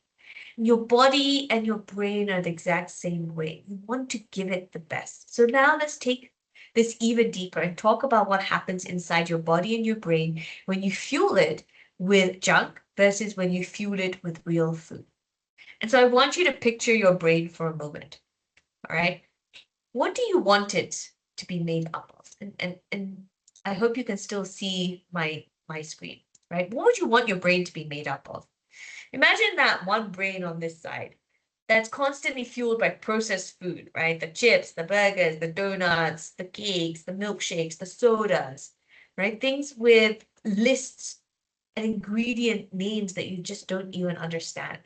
Your body and your brain are the exact same way. You want to give it the best. So now let's take this even deeper and talk about what happens inside your body and your brain when you fuel it with junk versus when you fuel it with real food. And so I want you to picture your brain for a moment. All right. What do you want it to be made up of? And I hope you can still see my screen, right? What would you want your brain to be made up of? Imagine that one brain on this side that's constantly fueled by processed food, right? The chips, the burgers, the donuts, the cakes, the milkshakes, the sodas, right? Things with lists and ingredient names that you just don't even understand.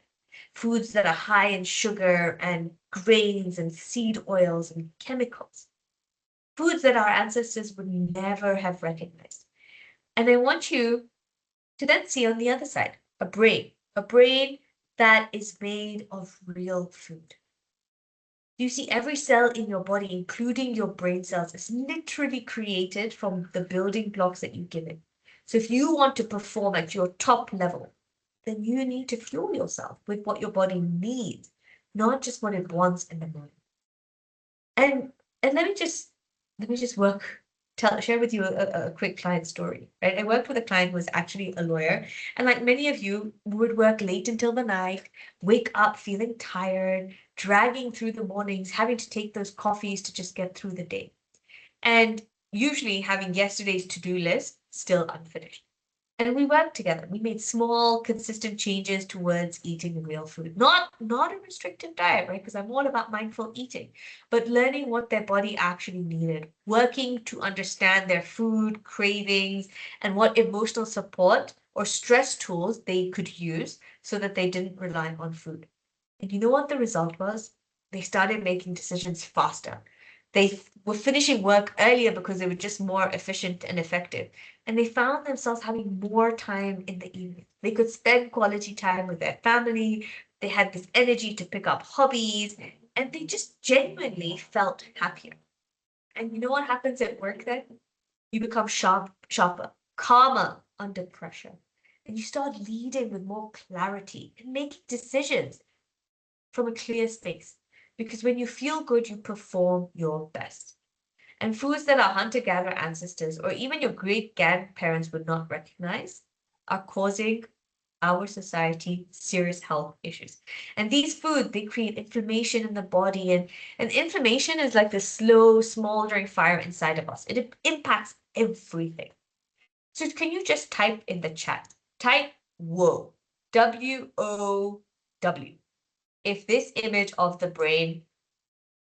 Foods that are high in sugar and grains and seed oils and chemicals. Foods that our ancestors would never have recognized. And I want you to then see on the other side a brain that is made of real food. You see, every cell in your body, including your brain cells, is literally created from the building blocks that you give it. So if you want to perform at your top level, then you need to fuel yourself with what your body needs, not just what it wants in the moment. And let me just share with you a quick client story, right? I worked with a client who was actually a lawyer, and like many of you, would work late until the night, wake up feeling tired, dragging through the mornings, having to take those coffees to just get through the day, and usually having yesterday's to-do list still unfinished. And we worked together. We made small, consistent changes towards eating real food. Not a restrictive diet, right? Because I'm all about mindful eating, but learning what their body actually needed, working to understand their food cravings and what emotional support or stress tools they could use so that they didn't rely on food. And you know what the result was? They started making decisions faster. They were finishing work earlier because they were just more efficient and effective. And they found themselves having more time in the evening. They could spend quality time with their family. They had this energy to pick up hobbies, and they just genuinely felt happier. And you know what happens at work then? You become sharper, calmer under pressure. And you start leading with more clarity and making decisions from a clear space. Because when you feel good, you perform your best. And foods that our hunter-gatherer ancestors or even your great-grandparents would not recognize are causing our society serious health issues. And these foods, they create inflammation in the body, and inflammation is like this slow, smoldering fire inside of us. It impacts everything. So can you just type in the chat? Type WOW, WOW, if this image of the brain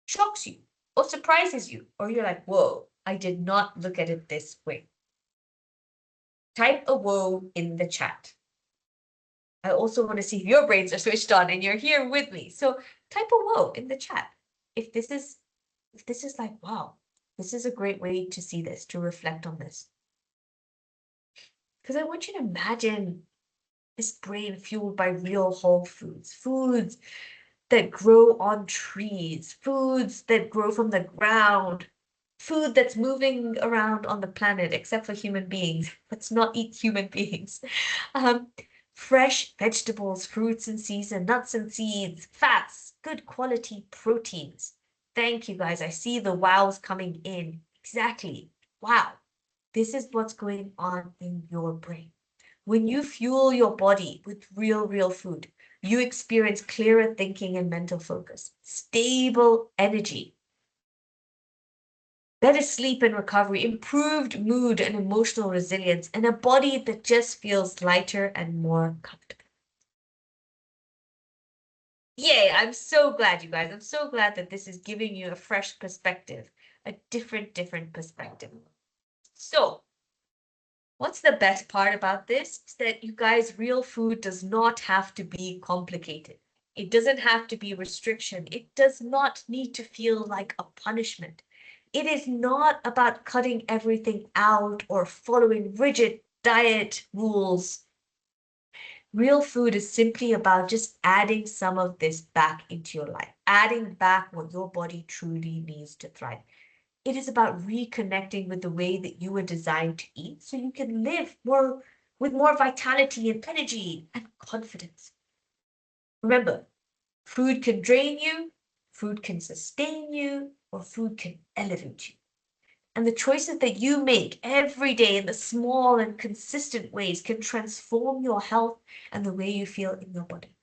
shocks you or surprises you, or you're like, whoa, I did not look at it this way. Type a whoa in the chat. I also want to see if your brains are switched on and you're here with me. So type a whoa in the chat. If this is like, wow, this is a great way to see this, to reflect on this. Because I want you to imagine this brain fueled by real whole foods, foods that grow on trees, foods that grow from the ground, food that's moving around on the planet, except for human beings. Let's not eat human beings. Um, Fresh vegetables, fruits in season, nuts and seeds, fats, good quality proteins. Thank you guys. I see the wows coming in. Exactly. Wow. This is what's going on in your brain. When you fuel your body with real food, you experience clearer thinking and mental focus, stable energy, better sleep and recovery, improved mood and emotional resilience, and a body that just feels lighter and more comfortable. Yay, I'm so glad, you guys. I'm so glad that this is giving you a fresh perspective, a different perspective. So, what's the best part about this? Is that you guys, real food does not have to be complicated. It doesn't have to be restriction. It does not need to feel like a punishment. It is not about cutting everything out or following rigid diet rules. Real food is simply about just adding some of this back into your life, adding back what your body truly needs to thrive. It is about reconnecting with the way that you were designed to eat so you can live more with more vitality and energy and confidence. Remember, food can drain you, food can sustain you, or food can elevate you. And the choices that you make every day in the small and consistent ways can transform your health and the way you feel in your body.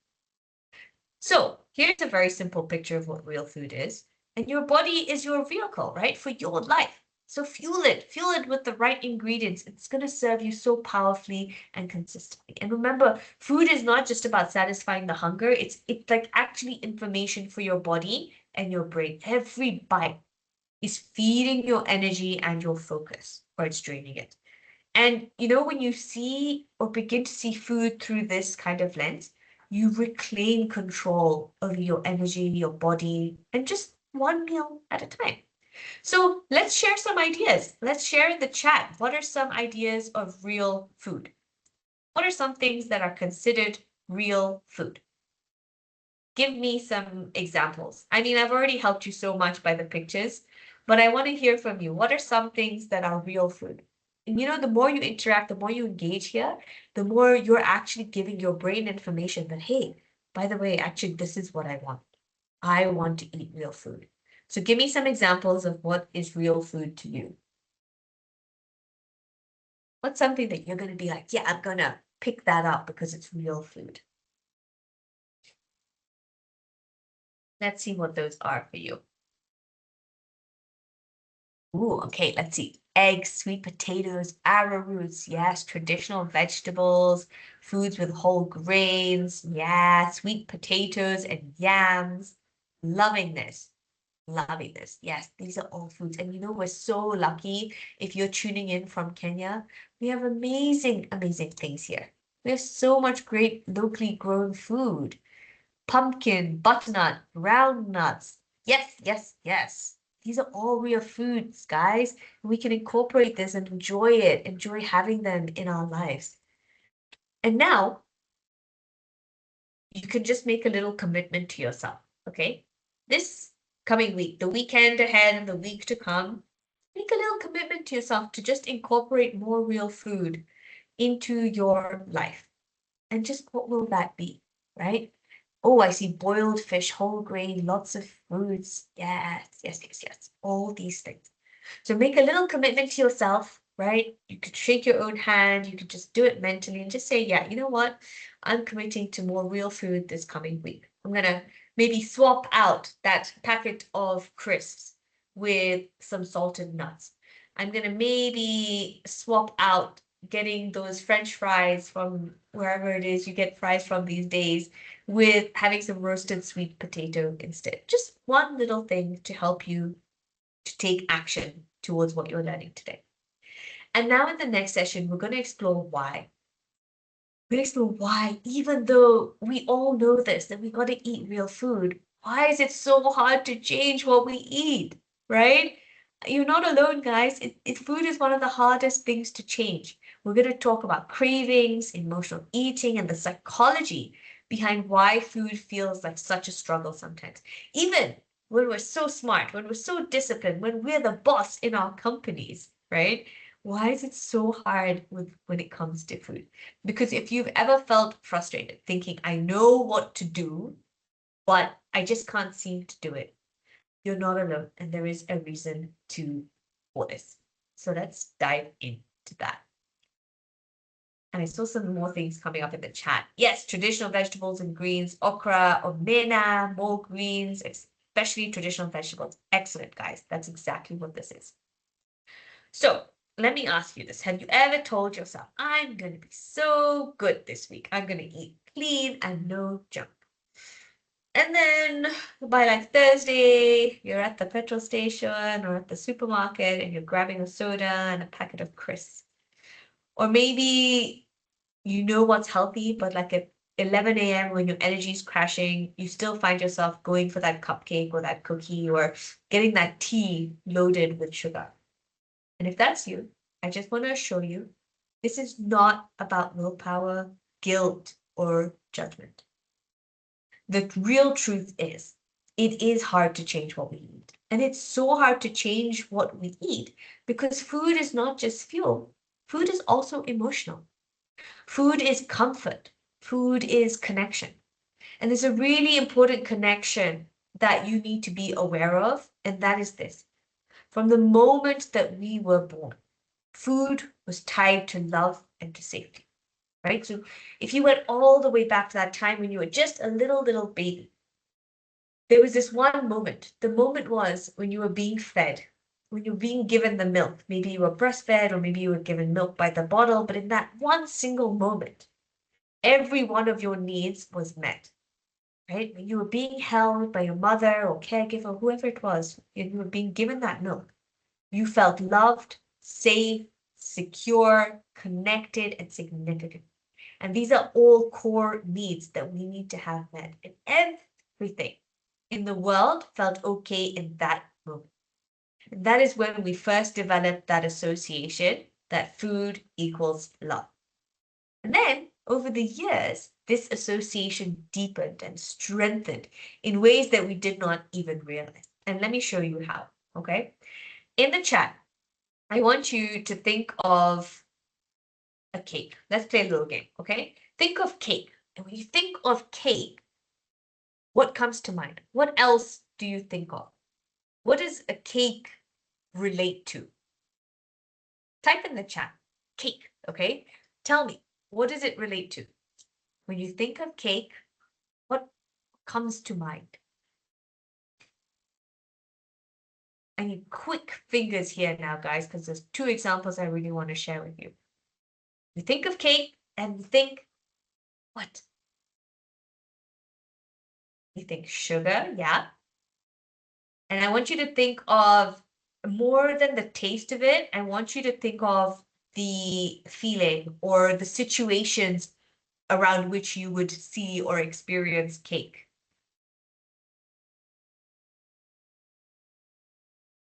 So here's a very simple picture of what real food is. And your body is your vehicle, right, for your life. So fuel it with the right ingredients. It's going to serve you so powerfully and consistently. And remember, food is not just about satisfying the hunger. It's like actually information for your body and your brain. Every bite is feeding your energy and your focus, or it's draining it. And you know, when you see or begin to see food through this kind of lens, you reclaim control over your energy, your body, and just one meal at a time. So let's share some ideas. Let's share in the chat. What are some ideas of real food? What are some things that are considered real food? Give me some examples. I mean, I've already helped you so much by the pictures, but I want to hear from you. What are some things that are real food? And you know, the more you interact, the more you engage here, the more you're actually giving your brain information that, hey, by the way, actually, this is what I want. I want to eat real food. So give me some examples of what is real food to you. What's something that you're going to be like, yeah, I'm going to pick that up because it's real food. Let's see what those are for you. Ooh, okay, let's see. Eggs, sweet potatoes, arrowroots, yes, traditional vegetables, foods with whole grains, yeah, sweet potatoes and yams. Loving this, loving this. Yes, these are all foods. And you know, we're so lucky if you're tuning in from Kenya. We have amazing, amazing things here. We have so much great locally grown food. Pumpkin, butternut, ground nuts. Yes, yes, yes. These are all real foods, guys. We can incorporate this and enjoy it, enjoy having them in our lives. And now you can just make a little commitment to yourself, okay? This coming week, the weekend ahead and the week to come, make a little commitment to yourself to just incorporate more real food into your life. And just what will that be, right? Oh, I see boiled fish, whole grain, lots of fruits. Yes, yes, yes, yes. All these things. So make a little commitment to yourself, right? You could shake your own hand. You could just do it mentally and just say, yeah, you know what? I'm committing to more real food this coming week. I'm going to maybe swap out that packet of crisps with some salted nuts. I'm going to maybe swap out getting those French fries from wherever it is you get fries from these days with having some roasted sweet potato instead. Just one little thing to help you to take action towards what you're learning today. And now in the next session, we're going to explore why. We're going to explore why, even though we all know this, that we got to eat real food, why is it so hard to change what we eat, right? You're not alone, guys. Food is one of the hardest things to change. We're going to talk about cravings, emotional eating, and the psychology behind why food feels like such a struggle sometimes. Even when we're so smart, when we're so disciplined, when we're the boss in our companies, right? Why is it so hard when it comes to food? Because if you've ever felt frustrated, thinking, I know what to do, but I just can't seem to do it, you're not alone, and there is a reason for this. So let's dive into that. And I saw some more things coming up in the chat. Yes, traditional vegetables and greens, okra, omena, more greens, especially traditional vegetables. Excellent, guys. That's exactly what this is. So let me ask you this. Have you ever told yourself, I'm going to be so good this week. I'm going to eat clean and no junk. And then by like Thursday, you're at the petrol station or at the supermarket and you're grabbing a soda and a packet of crisps. Or maybe you know what's healthy, but like at 11 a.m. when your energy is crashing, you still find yourself going for that cupcake or that cookie or getting that tea loaded with sugar. And if that's you, I just want to assure you, this is not about willpower, guilt, or judgment. The real truth is, it is hard to change what we eat. And it's so hard to change what we eat because food is not just fuel, food is also emotional. Food is comfort, food is connection. And there's a really important connection that you need to be aware of, and that is this. From the moment that we were born, food was tied to love and to safety, right? So if you went all the way back to that time when you were just a little baby, there was this one moment. The moment was when you were being fed, when you were being given the milk. Maybe you were breastfed or maybe you were given milk by the bottle, but in that one single moment, every one of your needs was met, right? When you were being held by your mother or caregiver, whoever it was, and you were being given that milk, you felt loved, safe, secure, connected, and significant. And these are all core needs that we need to have met. And everything in the world felt okay in that moment. And that is when we first developed that association that food equals love. And then over the years, this association deepened and strengthened in ways that we did not even realize. And let me show you how, okay? In the chat, I want you to think of a cake. Let's play a little game, okay? Think of cake. And when you think of cake, what comes to mind? What else do you think of? What does a cake relate to? Type in the chat, cake, okay? Tell me, what does it relate to? When you think of cake, what comes to mind? I need quick fingers here now, guys, because there's two examples I really want to share with you. You think of cake and you think, what? You think sugar, yeah. And I want you to think of more than the taste of it. I want you to think of the feeling or the situations around which you would see or experience cake.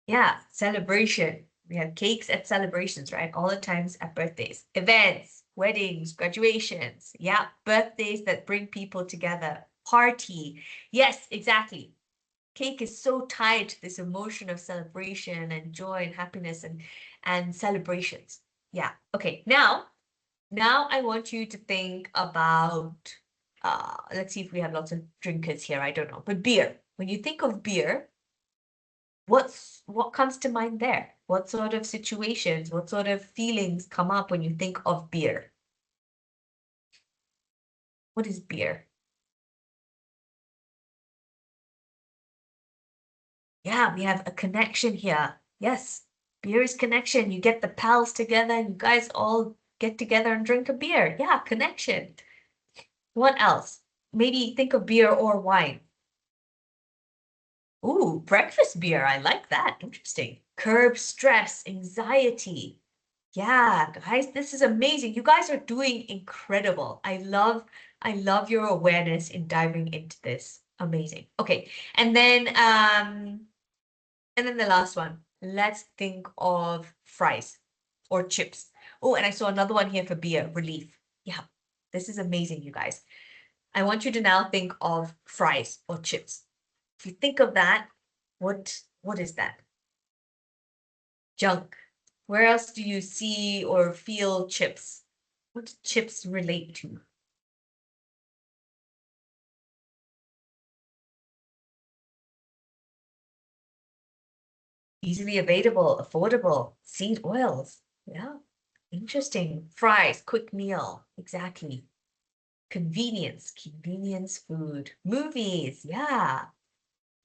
Yeah, celebration. We have cakes at celebrations, right? All the times at birthdays, events, weddings, graduations. Yeah, birthdays that bring people together. Party. Yes, exactly. Cake is so tied to this emotion of celebration and joy and happiness and celebrations. Yeah. Okay. Now I want you to think about let's see if we have lots of drinkers here. I don't know, but beer. When you think of beer, what comes to mind there? What sort of situations, what sort of feelings come up when you think of beer? What is beer? Yeah, we have a connection here. Yes, beer is connection. You get the pals together and you guys all get together and drink a beer. Yeah, connection. What else? Maybe think of beer or wine. Ooh, breakfast beer. I like that. Interesting. Curb stress, anxiety. Yeah, guys, this is amazing. You guys are doing incredible. I love your awareness in diving into this. Amazing. Okay. And then the last one. Let's think of fries or chips. Oh, and I saw another one here for beer, relief. Yeah. This is amazing, you guys. I want you to now think of fries or chips. If you think of that, what is that? Junk. Where else do you see or feel chips? What do chips relate to? Easily available, affordable, seed oils. Yeah, interesting. Fries, quick meal. Exactly. Convenience food. Movies. Yeah,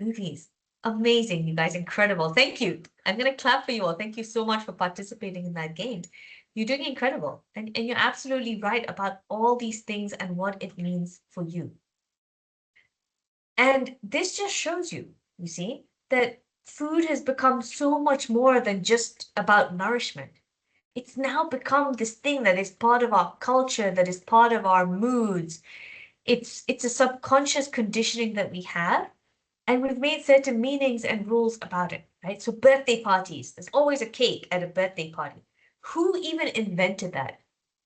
movies. Amazing, you guys, incredible. Thank you. I'm going to clap for you all. Thank you so much for participating in that game. You're doing incredible. And you're absolutely right about all these things and what it means for you. And this just shows you, you see, that food has become so much more than just about nourishment. It's now become this thing that is part of our culture, that is part of our moods. It's a subconscious conditioning that we have, and we've made certain meanings and rules about it, right? So birthday parties, there's always a cake at a birthday party. Who even invented that,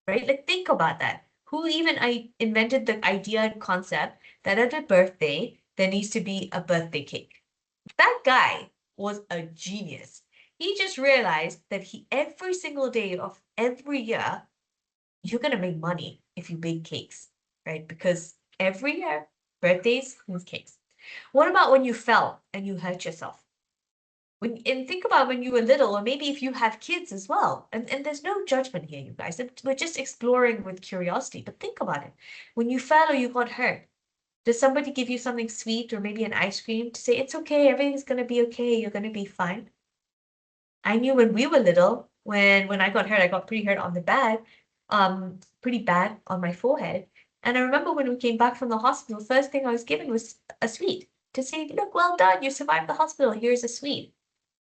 right? Like think about that. Who even invented the idea and concept that at a birthday, there needs to be a birthday cake? That guy was a genius. He just realized that every single day of every year, you're going to make money if you bake cakes, right? Because every year, birthdays means cakes. What about when you fell and you hurt yourself? And think about when you were little, or maybe if you have kids as well. And there's no judgment here, you guys. We're just exploring with curiosity. But think about it. When you fell or you got hurt, does somebody give you something sweet or maybe an ice cream to say, it's okay, everything's going to be okay, you're going to be fine? I knew when we were little, when I got hurt, I got pretty hurt on the back, pretty bad on my forehead. And I remember when we came back from the hospital, first thing I was given was a sweet to say, look, well done, you survived the hospital, here's a sweet.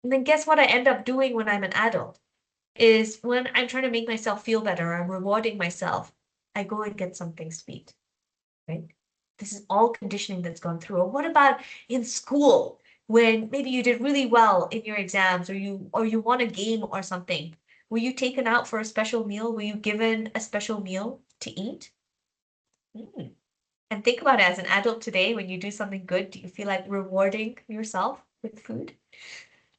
And then guess what I end up doing when I'm an adult? Is when I'm trying to make myself feel better, I'm rewarding myself, I go and get something sweet, right? This is all conditioning that's gone through. Or what about in school, when maybe you did really well in your exams, or you won a game or something? Were you taken out for a special meal? Were you given a special meal to eat? Mm. And think about it, as an adult today, when you do something good, do you feel like rewarding yourself with food?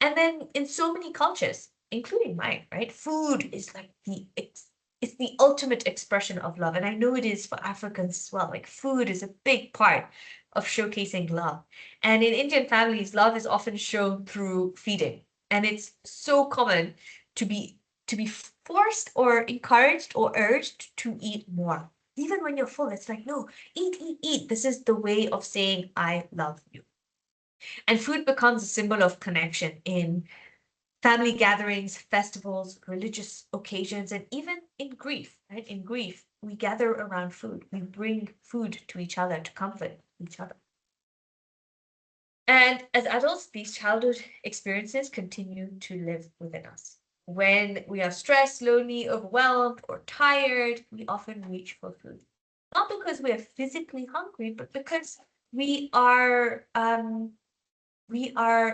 And then in so many cultures, including mine, right? Food is like it's the ultimate expression of love. And I know it is for Africans as well. Like food is a big part of showcasing love. And in Indian families, love is often shown through feeding. And it's so common to be forced or encouraged or urged to eat more. Even when you're full, it's like, no, eat, eat, eat. This is the way of saying I love you. And food becomes a symbol of connection in family gatherings, festivals, religious occasions, and even in grief, right? In grief, we gather around food. We bring food to each other to comfort each other. And as adults, these childhood experiences continue to live within us. When we are stressed, lonely, overwhelmed, or tired, we often reach for food. Not because we are physically hungry, but because we are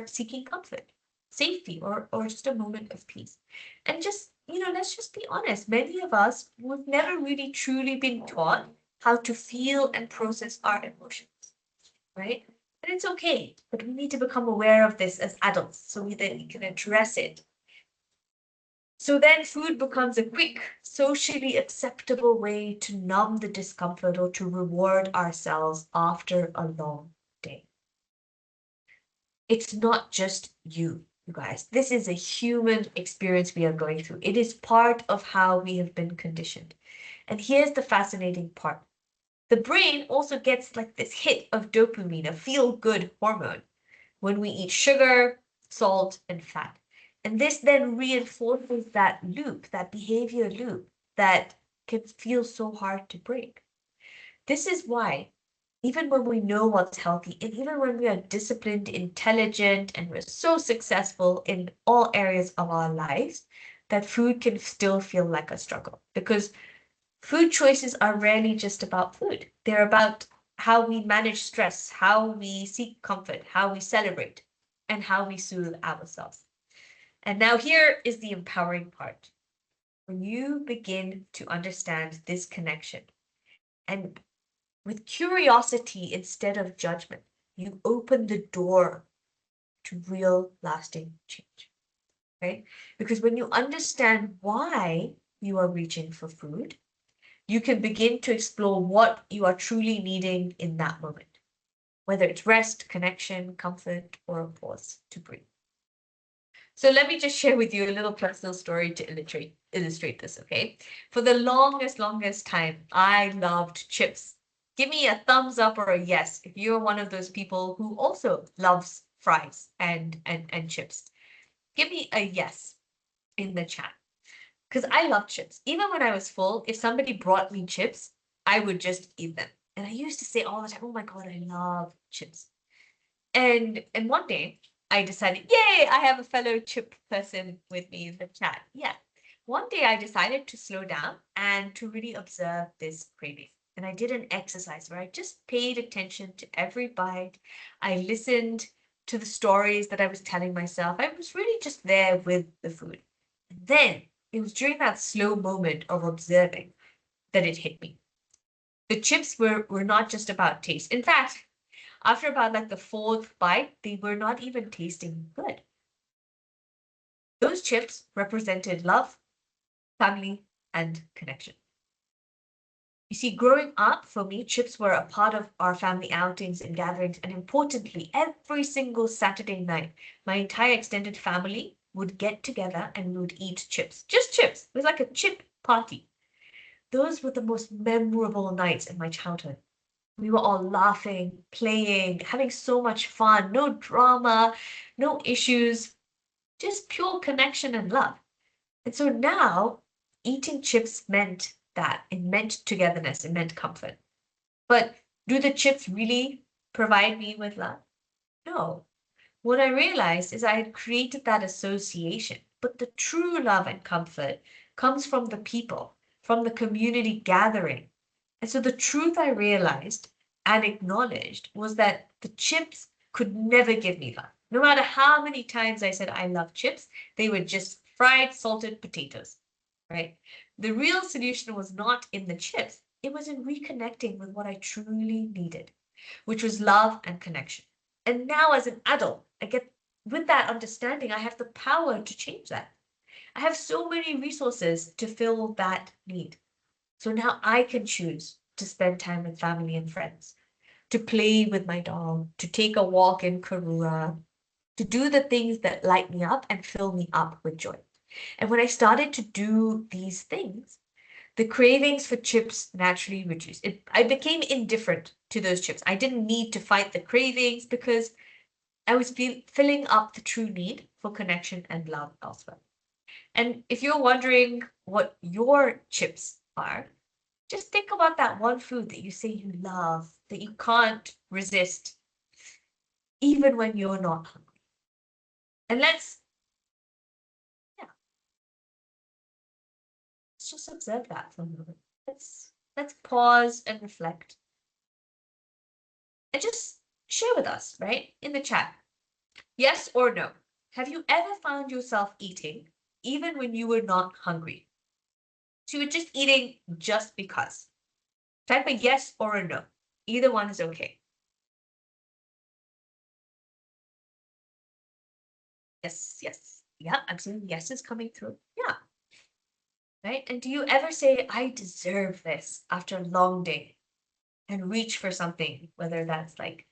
seeking comfort, safety, or just a moment of peace. And just, let's just be honest. Many of us, we've never really truly been taught how to feel and process our emotions, right? And it's okay, but we need to become aware of this as adults so that we can address it. So then food becomes a quick, socially acceptable way to numb the discomfort or to reward ourselves after a long day. It's not just you guys. This is a human experience we are going through. It is part of how we have been conditioned. And here's the fascinating part. The brain also gets like this hit of dopamine, a feel-good hormone, when we eat sugar, salt, and fat. And this then reinforces that loop, that behavior loop that can feel so hard to break. This is why even when we know what's healthy, and even when we are disciplined, intelligent, and we're so successful in all areas of our lives, that food can still feel like a struggle. Because food choices are rarely just about food. They're about how we manage stress, how we seek comfort, how we celebrate, and how we soothe ourselves. And now here is the empowering part. When you begin to understand this connection, and with curiosity instead of judgment, you open the door to real lasting change, right? Because when you understand why you are reaching for food, you can begin to explore what you are truly needing in that moment, whether it's rest, connection, comfort, or a pause to breathe. So let me just share with you a little personal story to illustrate this, okay? For the longest time, I loved chips. Give me a thumbs up or a yes if you're one of those people who also loves fries and chips. Give me a yes in the chat, because I love chips. Even when I was full, if somebody brought me chips, I would just eat them. And I used to say all the time, oh my God, I love chips. And one day I decided, yay, I have a fellow chip person with me in the chat. Yeah. One day I decided to slow down and to really observe this craving. And I did an exercise where I just paid attention to every bite. I listened to the stories that I was telling myself. I was really just there with the food. And then it was during that slow moment of observing that it hit me. The chips were not just about taste. In fact, after about like the fourth bite, they were not even tasting good. Those chips represented love, family, and connection. You see, growing up, for me, chips were a part of our family outings and gatherings. And importantly, every single Saturday night, my entire extended family would get together and we would eat chips. Just chips. It was like a chip party. Those were the most memorable nights in my childhood. We were all laughing, playing, having so much fun, no drama, no issues, just pure connection and love. And so now eating chips meant that. It meant togetherness, it meant comfort. But do the chips really provide me with love? No. What I realized is I had created that association, but the true love and comfort comes from the people, from the community gathering. And so the truth I realized and acknowledged was that the chips could never give me love. No matter how many times I said I love chips, they were just fried, salted potatoes, right? The real solution was not in the chips, it was in reconnecting with what I truly needed, which was love and connection. And now, as an adult, I get with that understanding, I have the power to change that. I have so many resources to fill that need. So now I can choose to spend time with family and friends, to play with my dog, to take a walk in Karura, to do the things that light me up and fill me up with joy. And when I started to do these things, the cravings for chips naturally reduced. I became indifferent to those chips. I didn't need to fight the cravings because I was filling up the true need for connection and love elsewhere. And if you're wondering what your chips are, just think about that one food that you say you love, that you can't resist, even when you're not hungry. And yeah, let's just observe that for a moment. Let's pause and reflect. And just share with us, right, in the chat. Yes or no? Have you ever found yourself eating even when you were not hungry? So you were just eating just because. Type a yes or a no. Either one is okay. Yes, yes. Yeah, I'm seeing yeses coming through. Yeah. Right? And do you ever say, I deserve this after a long day and reach for something, whether that's like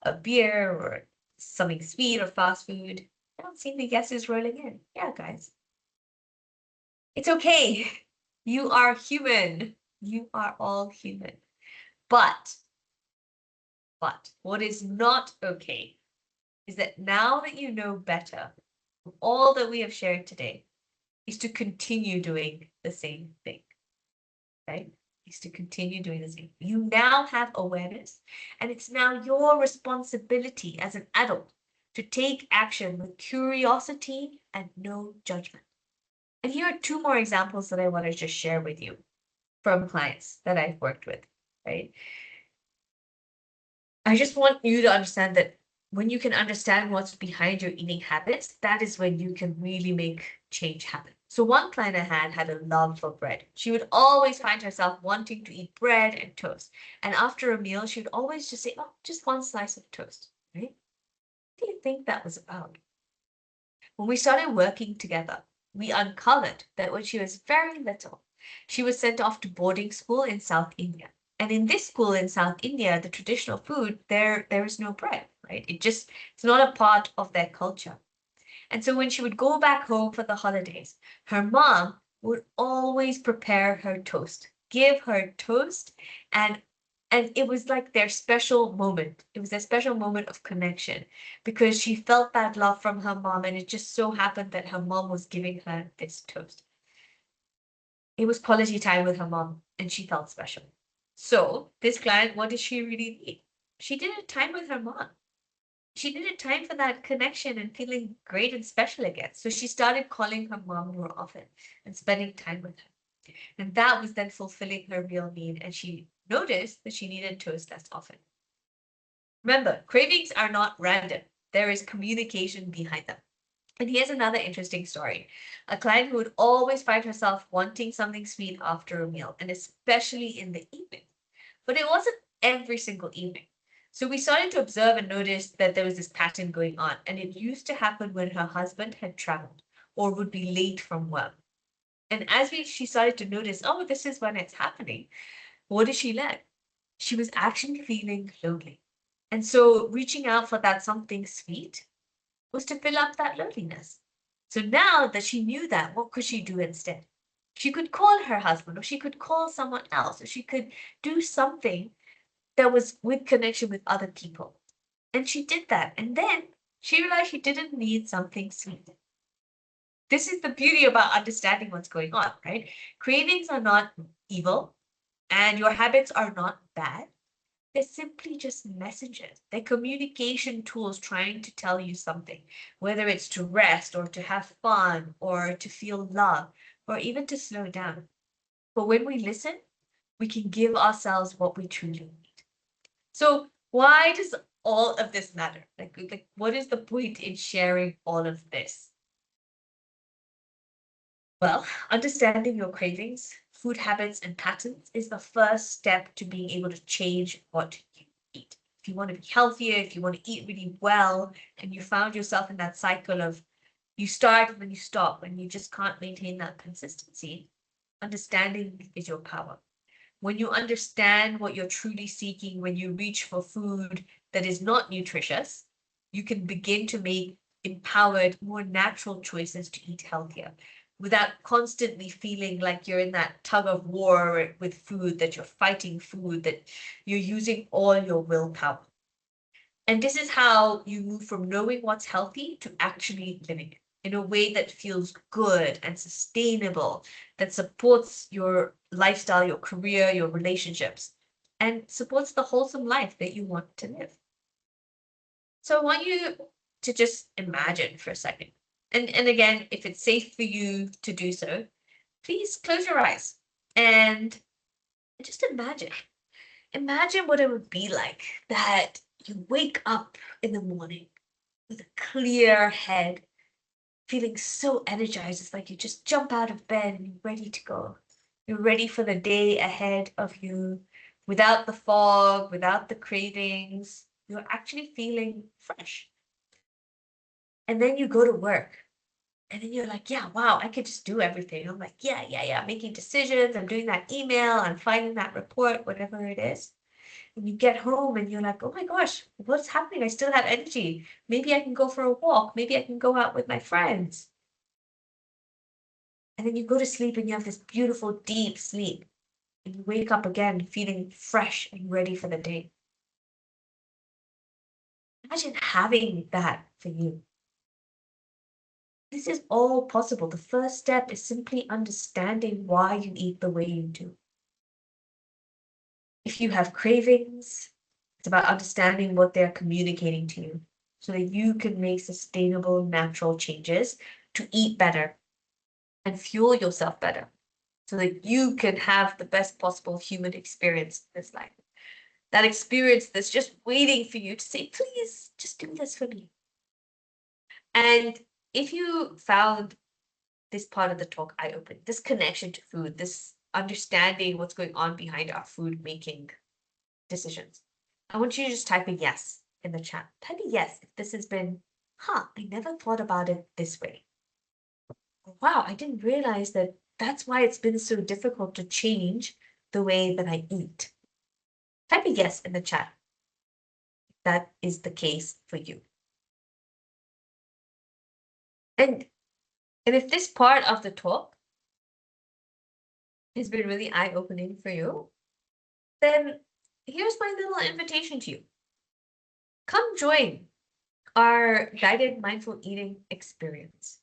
a beer or something sweet or fast food? I don't see the yeses rolling in. Yeah, guys. It's okay. You are human. You are all human. But what is not okay is that now that you know better, all that we have shared today is to continue doing the same thing, right? Is to continue doing the same. You now have awareness, and it's now your responsibility as an adult to take action with curiosity and no judgment. And here are two more examples that I want to just share with you from clients that I've worked with, right? I just want you to understand that when you can understand what's behind your eating habits, that is when you can really make change happen. So one client I had a love for bread. She would always find herself wanting to eat bread and toast. And after a meal, she would always just say, oh, just one slice of toast, right? What do you think that was about? When we started working together, we uncovered that when she was very little, she was sent off to boarding school in South India. And in this school in South India, the traditional food, there is no bread, right? It's not a part of their culture. And so when she would go back home for the holidays, her mom would always prepare her toast, give her toast, and and it was like their special moment. It was their special moment of connection because she felt that love from her mom, and it just so happened that her mom was giving her this toast. It was quality time with her mom, and she felt special. So this client, what did she really need? She needed time with her mom. She needed time for that connection and feeling great and special again. So she started calling her mom more often and spending time with her. And that was then fulfilling her real need. And she noticed that she needed toast less often. Remember, cravings are not random. There is communication behind them. And here's another interesting story. A client who would always find herself wanting something sweet after a meal, and especially in the evening. But it wasn't every single evening. So we started to observe and notice that there was this pattern going on, and it used to happen when her husband had traveled or would be late from work. And she started to notice, oh, this is when it's happening, what did she learn? She was actually feeling lonely. And so reaching out for that something sweet was to fill up that loneliness. So now that she knew that, what could she do instead? She could call her husband, or she could call someone else, or she could do something that was with connection with other people. And she did that. And then she realized she didn't need something sweet. This is the beauty about understanding what's going on, right? Cravings are not evil, and your habits are not bad. They're simply just messengers. They're communication tools trying to tell you something, whether it's to rest or to have fun or to feel love or even to slow down. But when we listen, we can give ourselves what we truly need. So why does all of this matter? Like what is the point in sharing all of this? Well, understanding your cravings, food habits, and patterns is the first step to being able to change what you eat. If you want to be healthier, if you want to eat really well, and you found yourself in that cycle of you start and then you stop and you just can't maintain that consistency, understanding is your power. When you understand what you're truly seeking, when you reach for food that is not nutritious, you can begin to make empowered, more natural choices to eat healthier without constantly feeling like you're in that tug of war with food, that you're fighting food, that you're using all your willpower. And this is how you move from knowing what's healthy to actually living it in a way that feels good and sustainable, that supports your lifestyle, your career, your relationships, and supports the wholesome life that you want to live. So I want you to just imagine for a second. And again, if it's safe for you to do so, please close your eyes and just imagine. Imagine what it would be like that you wake up in the morning with a clear head, feeling so energized. It's like you just jump out of bed and you're ready to go. You're ready for the day ahead of you without the fog, without the cravings. You're actually feeling fresh. And then you go to work. And then you're like, yeah, wow, I could just do everything. I'm like, yeah, making decisions. I'm doing that email. I'm finding that report, whatever it is. And you get home and you're like, oh my gosh, what's happening? I still have energy. Maybe I can go for a walk. Maybe I can go out with my friends. And then you go to sleep and you have this beautiful, deep sleep. And you wake up again feeling fresh and ready for the day. Imagine having that for you. This is all possible. The first step is simply understanding why you eat the way you do. If you have cravings, it's about understanding what they're communicating to you so that you can make sustainable, natural changes to eat better and fuel yourself better so that you can have the best possible human experience in this life. That experience that's just waiting for you to say, please, just do this for me. And if you found this part of the talk eye-opening, this connection to food, this understanding what's going on behind our food making decisions, I want you to just type a yes in the chat. Type a yes if this has been, I never thought about it this way. Wow, I didn't realize that that's why it's been so difficult to change the way that I eat. Type a yes in the chat. That is the case for you. And if this part of the talk has been really eye-opening for you, then here's my little invitation to you. Come join our guided mindful eating experience.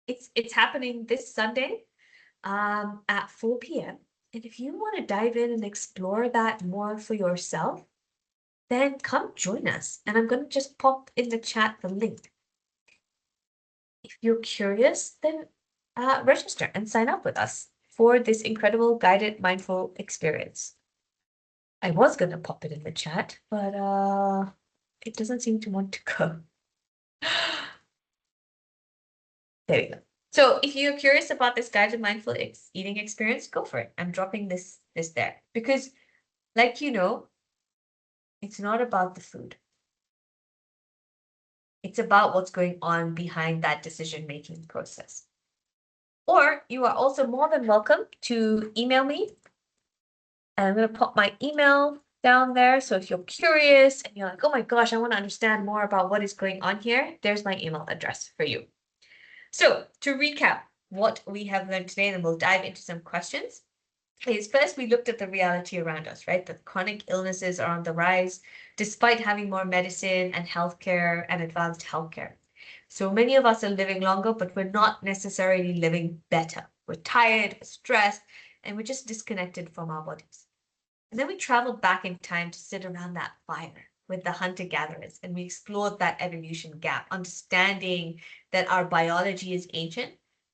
It's happening this Sunday at 4 p.m. And if you want to dive in and explore that more for yourself, then come join us. And I'm going to just pop in the chat the link. If you're curious, then register and sign up with us for this incredible guided mindful experience. I was going to pop it in the chat, but it doesn't seem to want to go. There we go. So if you're curious about this guided mindful eating experience, go for it. I'm dropping this there because, like it's not about the food. It's about what's going on behind that decision-making process. Or you are also more than welcome to email me. And I'm going to pop my email down there. So if you're curious and you're like, oh my gosh, I want to understand more about what is going on here, there's my email address for you. So to recap what we have learned today, and then we'll dive into some questions, is first we looked at the reality around us, right? That chronic illnesses are on the rise, despite having more medicine and healthcare and advanced healthcare. So many of us are living longer, but we're not necessarily living better. We're tired, stressed, and we're just disconnected from our bodies. And then we traveled back in time to sit around that fire with the hunter-gatherers, and we explored that evolution gap, understanding that our biology is ancient,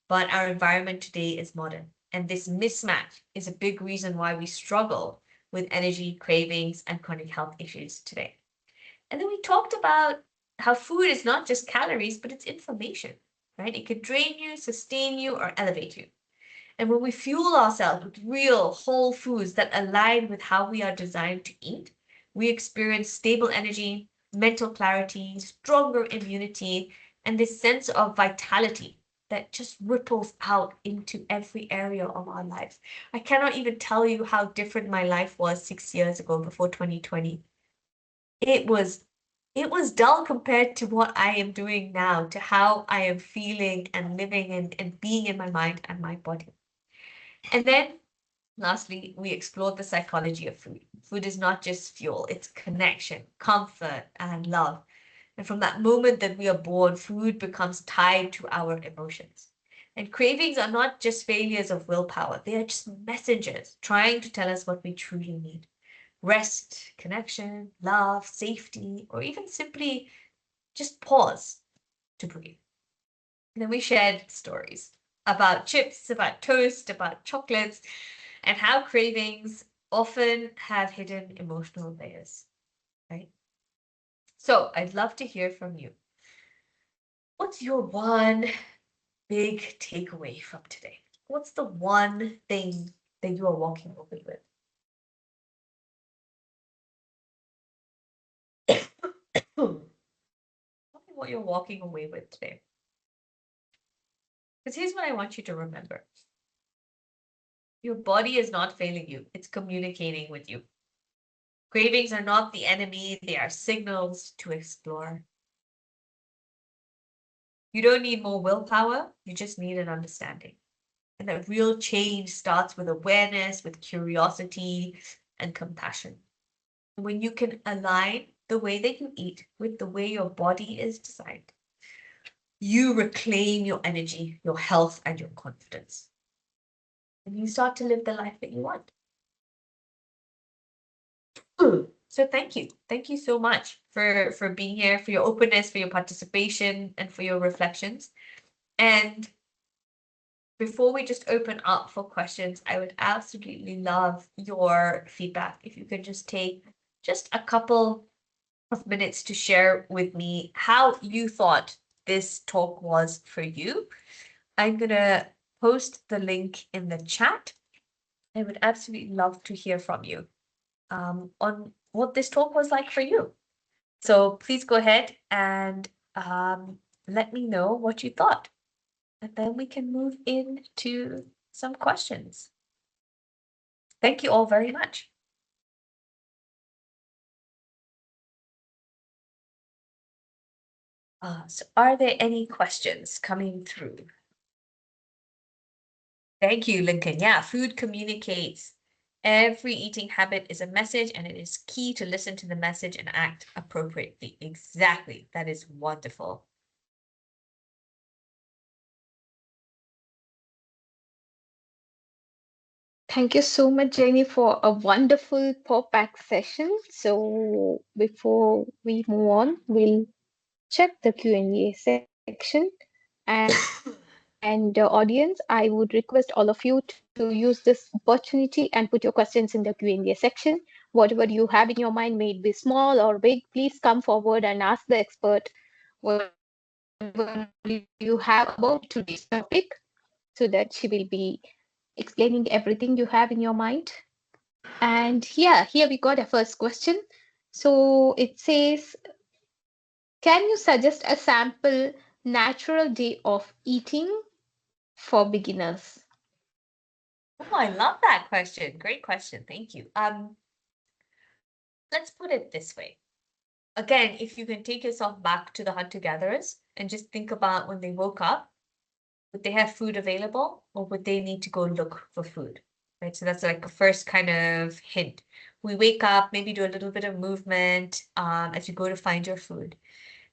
but our environment today is modern. And this mismatch is a big reason why we struggle with energy cravings and chronic health issues today. And then we talked about how food is not just calories, but it's information, right? It could drain you, sustain you, or elevate you. And when we fuel ourselves with real whole foods that align with how we are designed to eat, we experience stable energy, mental clarity, stronger immunity, and this sense of vitality that just ripples out into every area of our lives. I cannot even tell you how different my life was 6 years ago before 2020. It was dull compared to what I am doing now, to how I am feeling and living and being in my mind and my body. And then lastly, we explored the psychology of food. Food is not just fuel, it's connection, comfort, and love. And from that moment that we are born, food becomes tied to our emotions. And cravings are not just failures of willpower, they are just messengers trying to tell us what we truly need. Rest, connection, love, safety, or even simply just pause to breathe. And then we shared stories about chips, about toast, about chocolates, and how cravings often have hidden emotional layers, right? So I'd love to hear from you. What's your one big takeaway from today? What's the one thing that you are walking away with? Tell me what you're walking away with today. Because here's what I want you to remember. Your body is not failing you. It's communicating with you. Cravings are not the enemy. They are signals to explore. You don't need more willpower. You just need an understanding. And that real change starts with awareness, with curiosity, and compassion. When you can align the way that you eat with the way your body is designed, you reclaim your energy, your health, and your confidence. And you start to live the life that you want. So thank you. Thank you so much for being here, for your openness, for your participation, and for your reflections. And before we just open up for questions, I would absolutely love your feedback. If you could just take just a couple of minutes to share with me how you thought this talk was for you. I'm going to post the link in the chat. I would absolutely love to hear from you on what this talk was like for you. So please go ahead and let me know what you thought. And then we can move into some questions. Thank you all very much. So are there any questions coming through? Thank you, Lincoln. Yeah, food communicates. Every eating habit is a message, and it is key to listen to the message and act appropriately. Exactly. That is wonderful. Thank you so much, Jenny, for a wonderful pop-back session. So before we move on, we'll check the Q&A section. And audience, I would request all of you to use this opportunity and put your questions in the Q&A section. Whatever you have in your mind, may it be small or big, please come forward and ask the expert whatever you have about today's topic so that she will be explaining everything you have in your mind. And yeah, here we got a first question. So it says, can you suggest a sample natural day of eating for beginners? Oh, I love that question. Great question. Thank you. Let's put it this way. Again, if you can take yourself back to the hunter-gatherers and just think about when they woke up, would they have food available or would they need to go look for food? Right. So that's like a first kind of hint. We wake up, maybe do a little bit of movement as you go to find your food,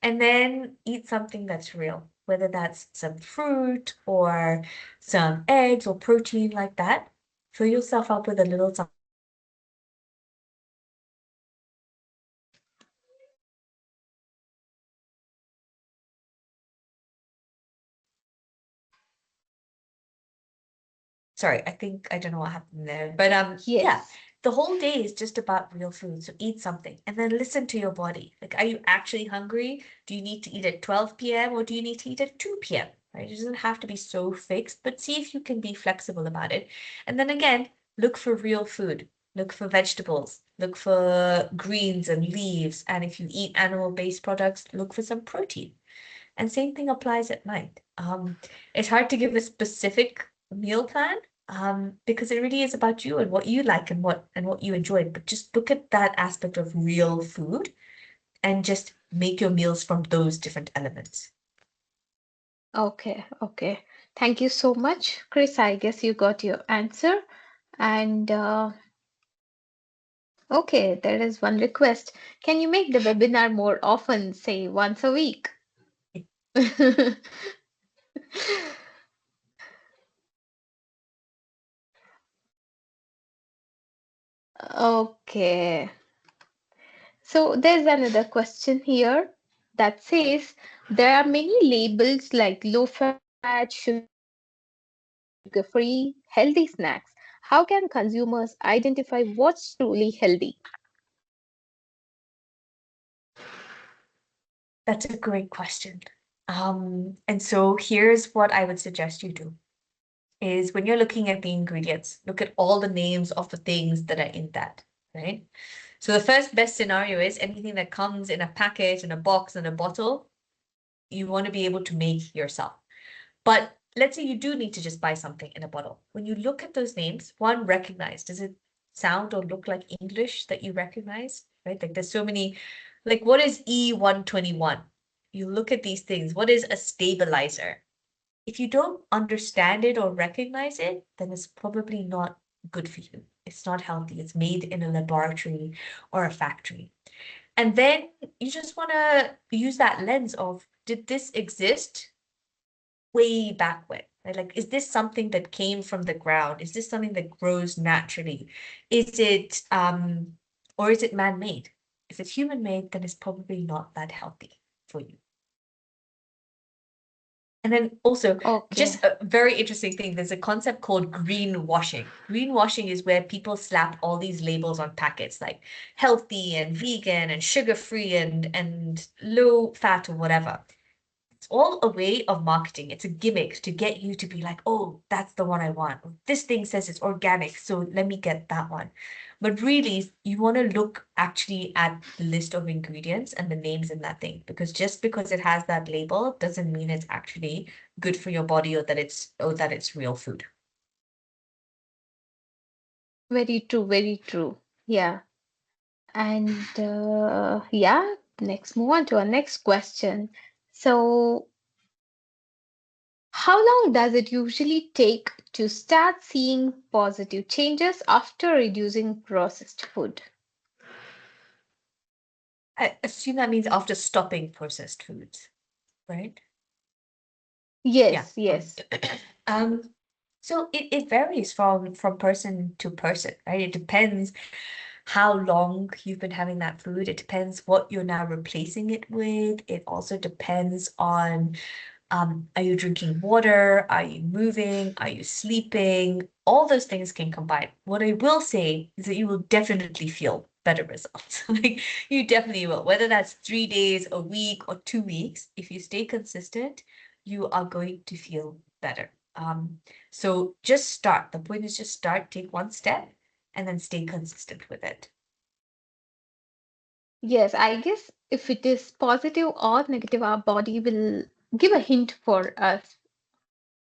and then eat something that's real, whether that's some fruit or some eggs or protein like that. Fill yourself up with a little something. Sorry, I don't know what happened there, but yeah, Yes. the whole day is just about real food. So eat something and then listen to your body. Like, are you actually hungry? Do you need to eat at 12 p.m. or do you need to eat at 2 p.m.? Right? It doesn't have to be so fixed, but see if you can be flexible about it. And then again, look for real food. Look for vegetables. Look for greens and leaves. And if you eat animal-based products, look for some protein. And same thing applies at night. It's hard to give a specific meal plan because it really is about you and what you like and what you enjoy. But just look at that aspect of real food and just make your meals from those different elements. Okay, okay. Thank you so much, Chris. I guess you got your answer. And okay, there is one request. Can you make the webinar more often, say once a week? Okay. So there's another question here that says there are many labels like low fat, sugar free, healthy snacks. How can consumers identify what's truly healthy? That's a great question. And so here's what I would suggest you do is when you're looking at the ingredients, look at all the names of the things that are in that, right? So the first best scenario is anything that comes in a packet, in a box, in a bottle, you want to be able to make yourself. But let's say you do need to just buy something in a bottle. When you look at those names, one, recognize, does it sound or look like English that you recognize, right? Like there's so many, like what is E121? You look at these things. What is a stabilizer? If you don't understand it or recognize it, then it's probably not good for you. It's not healthy. It's made in a laboratory or a factory. And then you just want to use that lens of, did this exist way back when? Right? Like, is this something that came from the ground? Is this something that grows naturally? Is it, or is it man-made? If it's human-made, then it's probably not that healthy for you. And then also, Okay. just a very interesting thing, there's a concept called greenwashing. Greenwashing is where people slap all these labels on packets like healthy and vegan and sugar-free and low fat or whatever. It's all a way of marketing. It's a gimmick to get you to be like, oh, that's the one I want. This thing says it's organic, so let me get that one. But really, you want to look actually at the list of ingredients and the names in that thing, because just because it has that label doesn't mean it's actually good for your body or that it's real food. Very true, very true. Yeah. And yeah, next move on to our next question. So, how long does it usually take to start seeing positive changes after reducing processed food? I assume that means after stopping processed foods, right? Yeah. Yes, yes. Um, So it varies from person to person, right? It depends how long you've been having that food. It depends what you're now replacing it with. It also depends on are you drinking water? Are you moving? Are you sleeping? All those things can combine. What I will say is that you will definitely feel better results. Like you definitely will, whether that's 3 days, a week, or 2 weeks. If you stay consistent, you are going to feel better. So just start. The point is just start, take one step, and then stay consistent with it. Yes, I guess if it is positive or negative, our body will give a hint for us.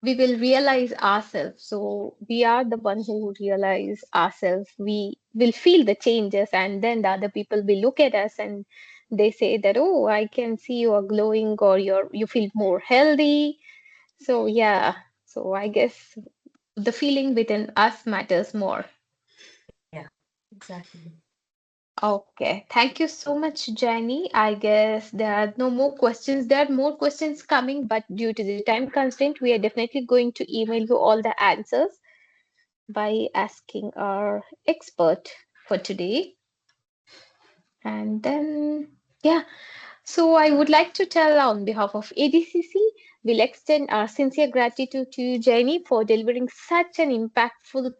We will realize ourselves. So we are the one who realize ourselves. We will feel the changes, and then the other people will look at us and they say that, oh, I can see you are glowing or you feel more healthy. So yeah, so I guess the feeling within us matters more. Yeah, exactly. Okay, thank you so much, Jenny. I guess there are no more questions. There are more questions coming, but due to the time constraint, we are definitely going to email you all the answers by asking our expert for today. And then, yeah, so I would like to tell on behalf of ADCC, we'll extend our sincere gratitude to you, Jenny, for delivering such an impactful,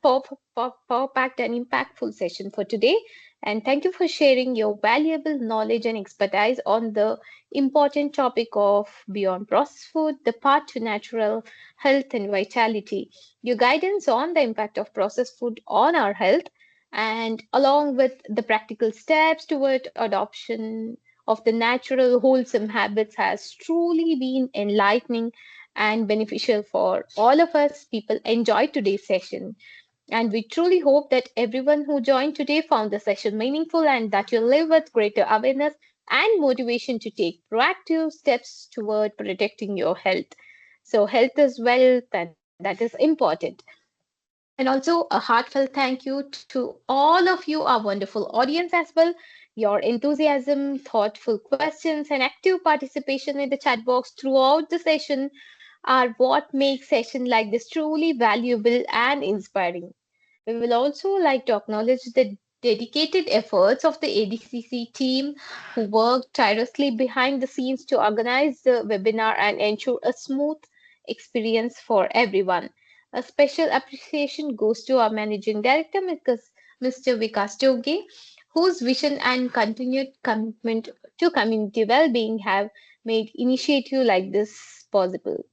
power-packed and impactful session for today. And thank you for sharing your valuable knowledge and expertise on the important topic of beyond processed food, the path to natural health and vitality. Your guidance on the impact of processed food on our health, and along with the practical steps toward adoption of the natural, wholesome habits has truly been enlightening and beneficial for all of us. People enjoyed today's session. And we truly hope that everyone who joined today found the session meaningful and that you live with greater awareness and motivation to take proactive steps toward protecting your health. So, health is wealth, and that is important. And also a heartfelt thank you to all of you, our wonderful audience as well. Your enthusiasm, thoughtful questions, and active participation in the chat box throughout the session are what makes session like this truly valuable and inspiring. We will also like to acknowledge the dedicated efforts of the ADCC team who worked tirelessly behind the scenes to organize the webinar and ensure a smooth experience for everyone. A special appreciation goes to our Managing Director, Mr. Vikas Joge, whose vision and continued commitment to community well-being have made initiative like this possible.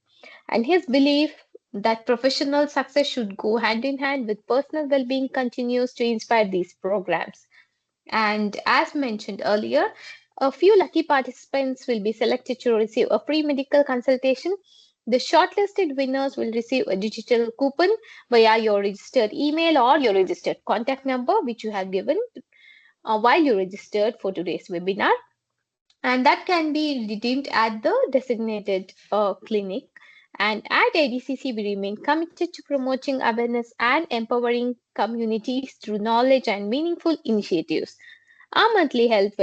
And his belief that professional success should go hand in hand with personal well being continues to inspire these programs. And as mentioned earlier, a few lucky participants will be selected to receive a free medical consultation. The shortlisted winners will receive a digital coupon via your registered email or your registered contact number, which you have given while you registered for today's webinar, and that can be redeemed at the designated clinic. And at ADCC, we remain committed to promoting awareness and empowering communities through knowledge and meaningful initiatives. Our monthly health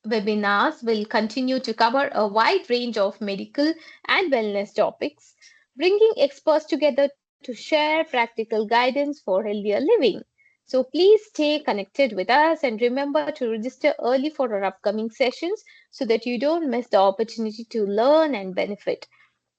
webinars will continue to cover a wide range of medical and wellness topics, bringing experts together to share practical guidance for healthier living. So please stay connected with us and remember to register early for our upcoming sessions so that you don't miss the opportunity to learn and benefit.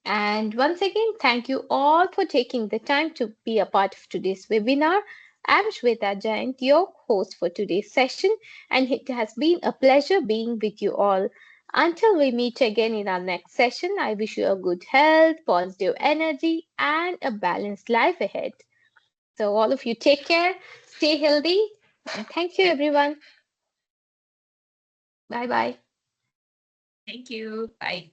And once again, thank you all for taking the time to be a part of today's webinar. I'm Shweta Jain, your host for today's session, and it has been a pleasure being with you all. Until we meet again in our next session, I wish you a good health, positive energy, and a balanced life ahead. So, all of you take care, stay healthy, and thank you, everyone. Bye bye. Thank you. Bye.